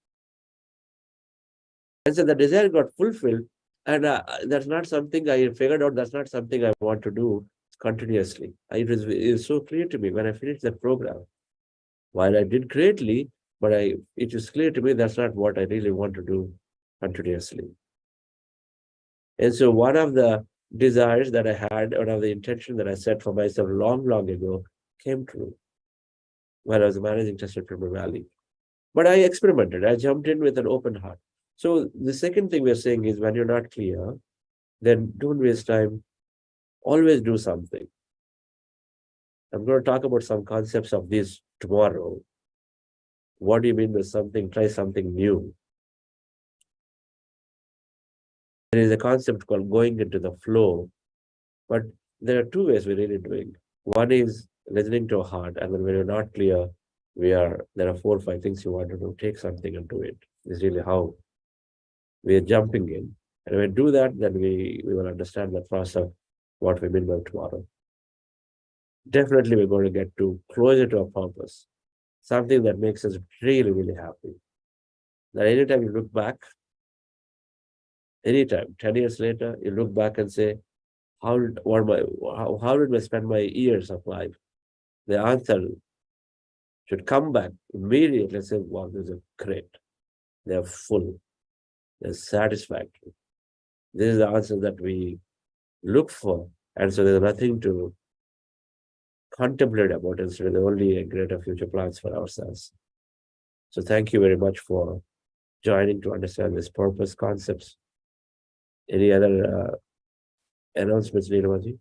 And so the desire got fulfilled, and that's not something I figured out. That's not something I want to do continuously. It was so clear to me when I finished that program. While I did greatly, but it was clear to me that's not what I really want to do continuously. And so one of the desires that I had, one of the intentions that I set for myself long, long ago came true when I was managing trust at Premier Valley. But I experimented. I jumped in with an open heart. So the second thing we're saying is when you're not clear, then don't waste time. Always do something. I'm going to talk about some concepts of this tomorrow. What do you mean by something? Try something new. There is a concept called going into the flow, but there are two ways we're really doing. One is listening to a heart, and then when you're not clear, there are 4 or 5 things you want to do. Take something and do it. This is really how we are jumping in. And when we do that, then we will understand the process of what we mean by tomorrow. Definitely we're going to get closer to our purpose. Something that makes us really, really happy. That anytime you look back, anytime, 10 years later, you look back and say, how did I spend my years of life? The answer should come back immediately and say, wow, this is great. They're full. They're satisfactory. This is the answer that we look for. And so there's nothing to contemplate about. Instead, there's only a greater future plans for ourselves. So thank you very much for joining to understand this purpose concepts. Any other announcements, Neelamaji?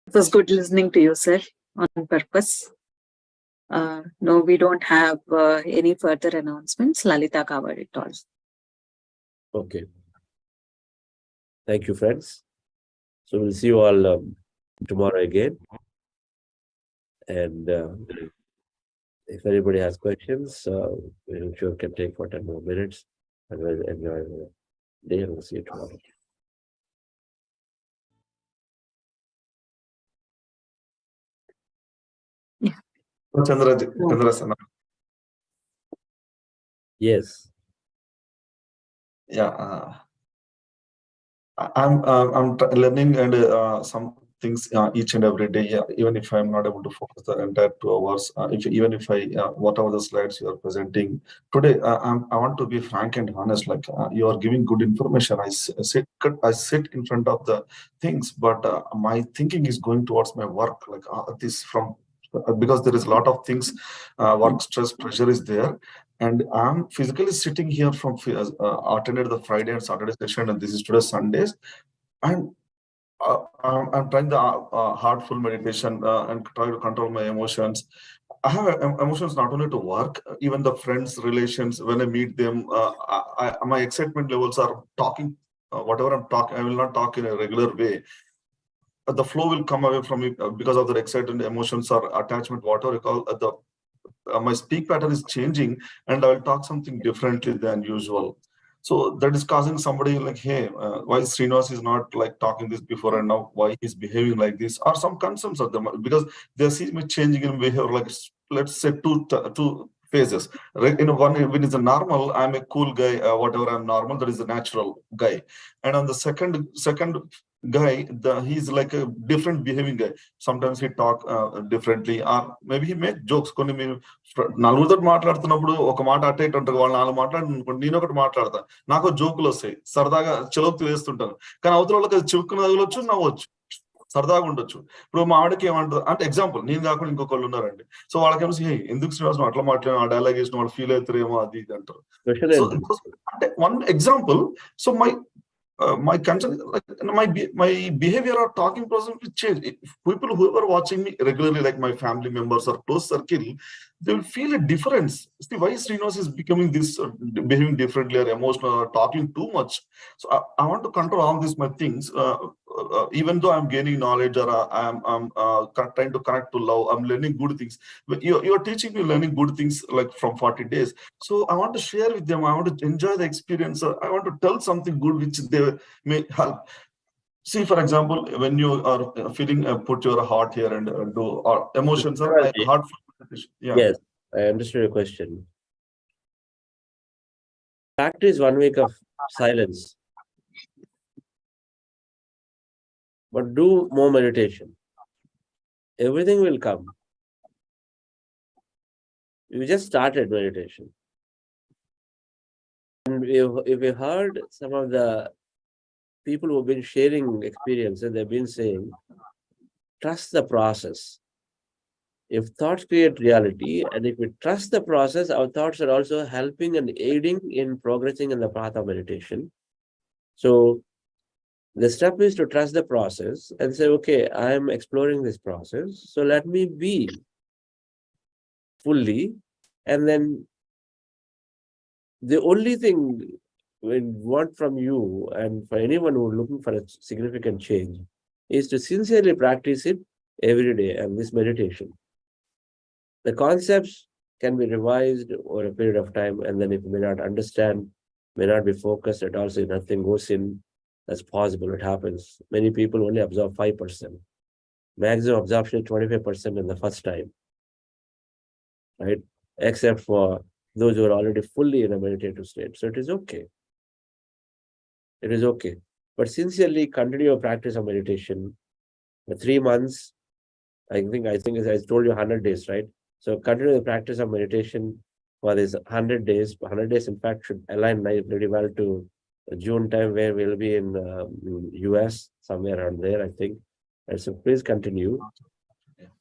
It was good listening to you, sir, on purpose. No, we don't have any further announcements. Lalita covered it all. Okay. Thank you, friends. So we'll see you all tomorrow again. And if anybody has questions, we'll sure can take for 10 more minutes, and we'll enjoy the day, and we'll see you tomorrow. Chandra. Yes. Yeah, I'm learning and some things each and every day. Yeah, even if I'm not able to focus the entire 2 hours, even if I whatever the slides you are presenting today, I want to be frank and honest. Like you are giving good information. I sit in front of the things, but my thinking is going towards my work. Like this from. Because there is a lot of things, work stress, pressure is there, and I'm physically sitting here from attended the Friday and Saturday session, and this is today Sundays, and I'm trying the heartful meditation and try to control my emotions. I have emotions not only to work, even the friends, relations. When I meet them, my excitement levels are talking. Whatever I'm talking, I will not talk in a regular way. The flow will come away from me because of the excitement, emotions or attachment, whatever you call my speak pattern is changing, and I will talk something differently than usual. So that is causing somebody like, hey, why Srinivas is not like talking this before and now why he's behaving like this, or some concerns of them because they see me changing in behavior. Like let's say two phases. One when it's a normal, I'm a cool guy, whatever I'm normal, that is a natural guy. And on the second guy, he's like a different behaving guy. Sometimes he talk differently, or maybe he make jokes. కొన్ని మీరు నలుగురితో మాట్లాడుతున్నప్పుడు ఒక మాట అటే ఉంటారు, వాళ్ళు 4 మాట్లాడుకుంటే నేను ఒకటి మాట్లాడతా, నాకు జోకులు వస్తాయి, సరదాగా చిలోక్తులు వేస్తుంటాను. కానీ అవతల వాళ్ళకి అది చివుక్కున తగలొచ్చు, నవ్వచ్చు, సరదాగా ఉండొచ్చు. ఇప్పుడు మా ఆవిడకి ఏమంటారు అంటే ఎగ్జాంపుల్, నేను కాకుండా ఇంకొకళ్ళు ఉన్నారండి. సో వాళ్ళకేమో ఎందుకు శ్రీనివాసం అట్లా మాట్లాడిన, ఆ డైలాగ్ వేసిన వాళ్ళు ఫీల్ అవుతారేమో అది ఇది అంటారు. అంటే one example. So my concern, like my behavior or talking process will change. People who are watching me regularly, like my family members or close circle, they will feel a difference. See, why Srinivas is becoming this, behaving differently or emotional or talking too much. So I want to control all these my things. Even though I'm gaining knowledge or I'm trying to connect to love, I'm learning good things. But you're teaching me learning good things like from 40 days. So I want to share with them. I want to enjoy the experience. I want to tell something good which they may help. See, for example, when you are feeling, put your heart here and do, or emotions are heartful. Yeah. Yes. I understood your question. Practice 1 week of silence, but do more meditation. Everything will come. You just started meditation. And if you heard some of the people who've been sharing experiences, they've been saying, trust the process. If thoughts create reality, and if we trust the process, our thoughts are also helping and aiding in progressing in the path of meditation. So the step is to trust the process and say, okay, I am exploring this process, so let me be fully. And then the only thing we want from you and for anyone who is looking for a significant change is to sincerely practice it every day and this meditation. The concepts can be revised over a period of time, and then if you may not understand, may not be focused at all, so nothing goes in, that's possible, it happens. Many people only absorb 5%. Maximum absorption is 25% in the first time, right? Except for those who are already fully in a meditative state. So it is okay. It is okay. But sincerely continue your practice of meditation. For 3 months, I think as I told you 100 days, right? So continue the practice of meditation for this 100 days. 100 days, in fact, should align pretty well to June time, where we'll be in US, somewhere around there, I think. And so please continue.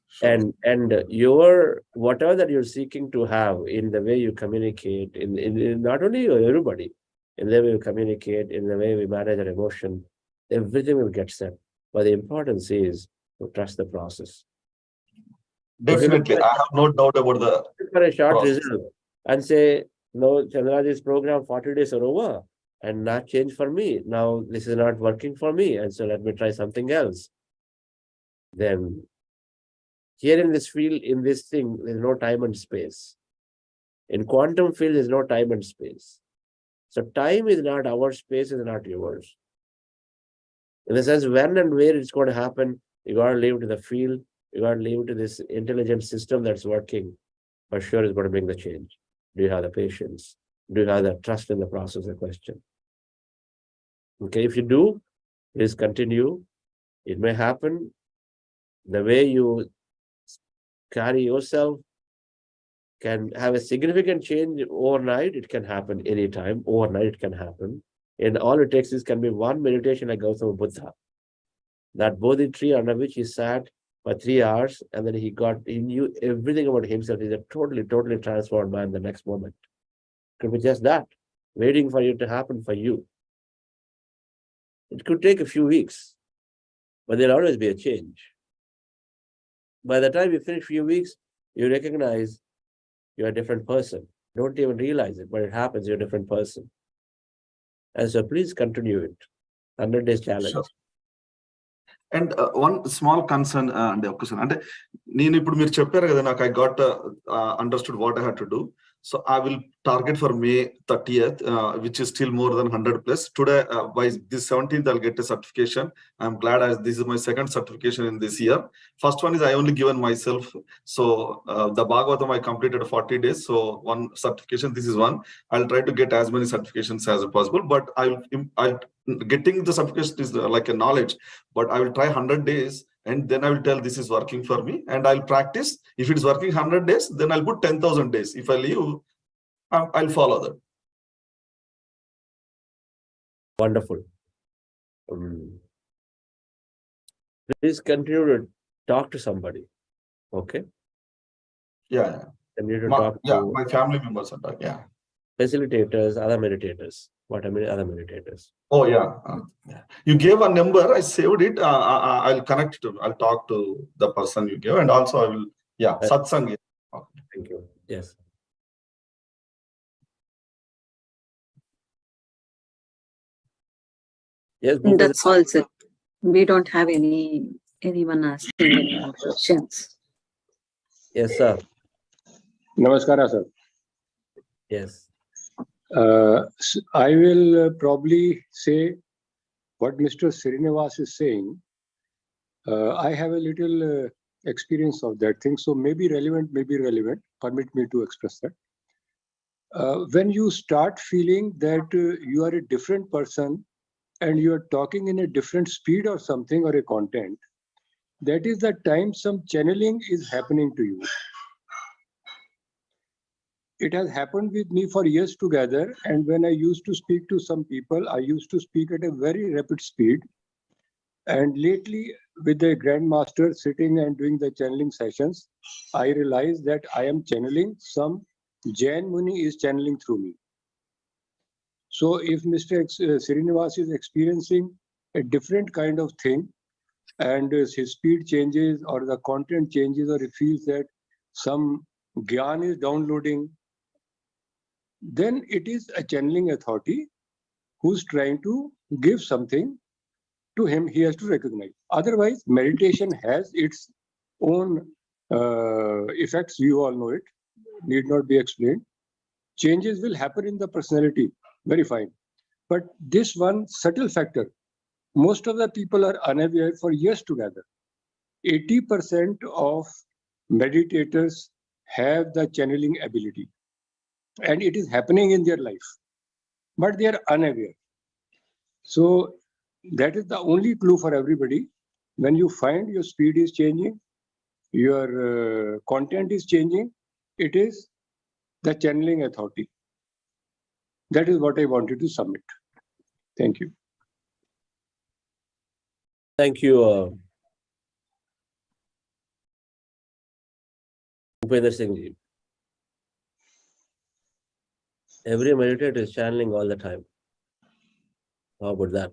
Sure. And your whatever that you're seeking to have in the way you communicate, in not only you, everybody, in the way you communicate, in the way we manage our emotion, everything will get set. But the importance is to trust the process. Definitely, I have no doubt about the for a short process. result and say, no, Chandraji's program 40 days are over and not change for me. Now this is not working for me, and so let me try something else. Then here in this field, in this thing, there's no time and space. In quantum field, there's no time and space. So time is not our, space is not yours. In the sense, when and where it's going to happen, you got to leave to the field, you got to leave to this intelligent system that's working. For sure, it's going to bring the change. Do you have the patience? Do you have the trust in the process? The question. Okay, if you do, please continue. It may happen. The way you carry yourself can have a significant change overnight. It can happen anytime. Overnight, it can happen. And all it takes is can be one meditation like Gautama Buddha. That Bodhi tree under which he sat for 3 hours, and then he knew everything about himself. He's a totally transformed man the next moment. It could be just that, waiting for it to happen for you. It could take a few weeks, but there'll always be a change. By the time you finish a few weeks, you recognize you're a different person. Don't even realize it, but it happens, you're a different person. And so please continue it. 100 days challenge. Sure. And one small concern and question. And నేను ఇప్పుడు మీరు చెప్పారు కదా, నాకు I got understood what I had to do. So I will target for May 30th, which is still more than 100 plus. Today, by this 17th, I'll get a certification. I'm glad as this is my second certification in this year. First one is I only given myself. So the Bhagavatam I completed 40 days. So one certification, this is one. I'll try to get as many certifications as possible, but I'll getting the certification is like a knowledge, but I will try 100 days. And then I will tell this is working for me, and I'll practice. If it is working 100 days, then I'll put 10,000 days. If I leave, I'll follow that. Wonderful. Please continue to talk to somebody. Okay? Yeah. Continue to talk to my family members are talking. Yeah. Facilitators, other meditators. What I mean, other meditators. Oh, yeah. You gave a number. I saved it. I'll connect to. I'll talk to the person you gave, and also I will. Yeah, satsang. Okay. Thank you. Yes. Yes. That's all, sir. We don't have anyone asking any more questions. Yes, sir. Namaskara, sir. Yes. I will probably say what Mr. Srinivas is saying. I have a little experience of that thing, so maybe relevant, maybe relevant. permit me to express that. When you start feeling that you are a different person and you are talking in a different speed or something or a content, that is the time some channeling is happening to you. It has happened with me for years together, and when I used to speak to some people, I used to speak at a very rapid speed. And lately, with the grandmaster sitting and doing the channeling sessions, I realized that I am channeling some Jain Muni is channeling through me. So if Mr. Srinivas is experiencing a different kind of thing, and his speed changes or the content changes, or he feels that some Gyan is downloading, then it is a channeling authority who's trying to give something to him. He has to recognize. Otherwise, meditation has its own effects. You all know it, need not be explained. Changes will happen in the personality, very fine. But this one subtle factor, most of the people are unaware for years together. 80% of meditators have the channeling ability, and it is happening in their life, but they are unaware. So that is the only clue for everybody. When you find your speed is changing, your content is changing, it is the channeling authority. That is what I wanted to submit. Thank you. Thank you, Upendra Singh ji. Every meditator is channeling all the time. How about that?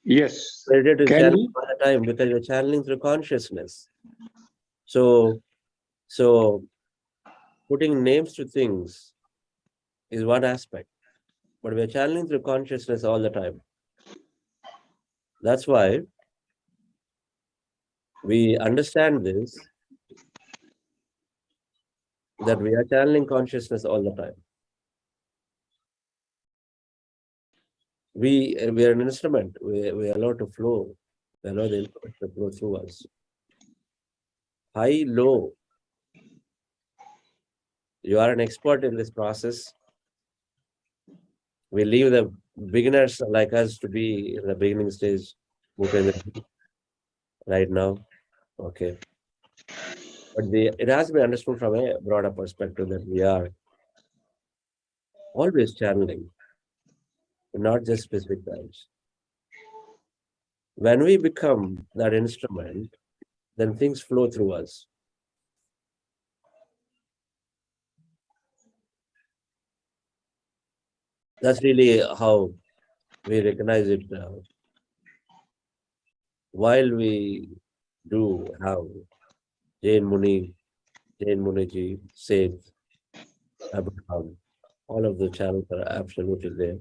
Yes. Meditator is channeling all the time because you're channeling through consciousness. So putting names to things is one aspect, but we're channeling through consciousness all the time. That's why we understand this, that we are channeling consciousness all the time. We are an instrument. We are allowed to flow. We allow the information to flow through us. High, low. You are an expert in this process. We leave the beginners like us to be in the beginning stage right now. Okay. But it has to be understood from a broader perspective that we are always channeling, not just specific times. When we become that instrument, then things flow through us. That's really how we recognize it now. While we do have Jain Muni, Jain Muniji, Seth, Abraham, all of the channels are absolutely there.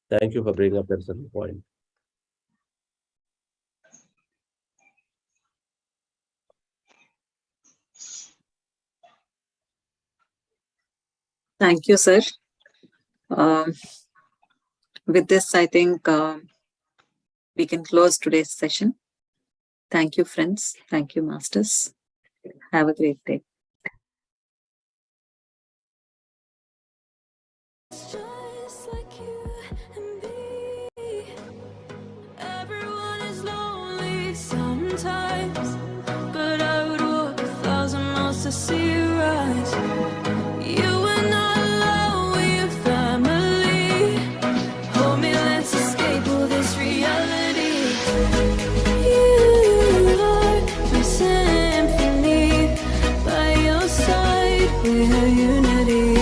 Thank you for bringing up that certain point. Thank you, sir. With this, I think we can close today's session. Thank you, friends. Thank you, masters. Have a great day. Everyone is lonely sometimes, but I would walk 1,000 miles to see you rise. You are not alone, we're family. Hold me, let's escape all this reality. You are my symphony. By your side, we have unity.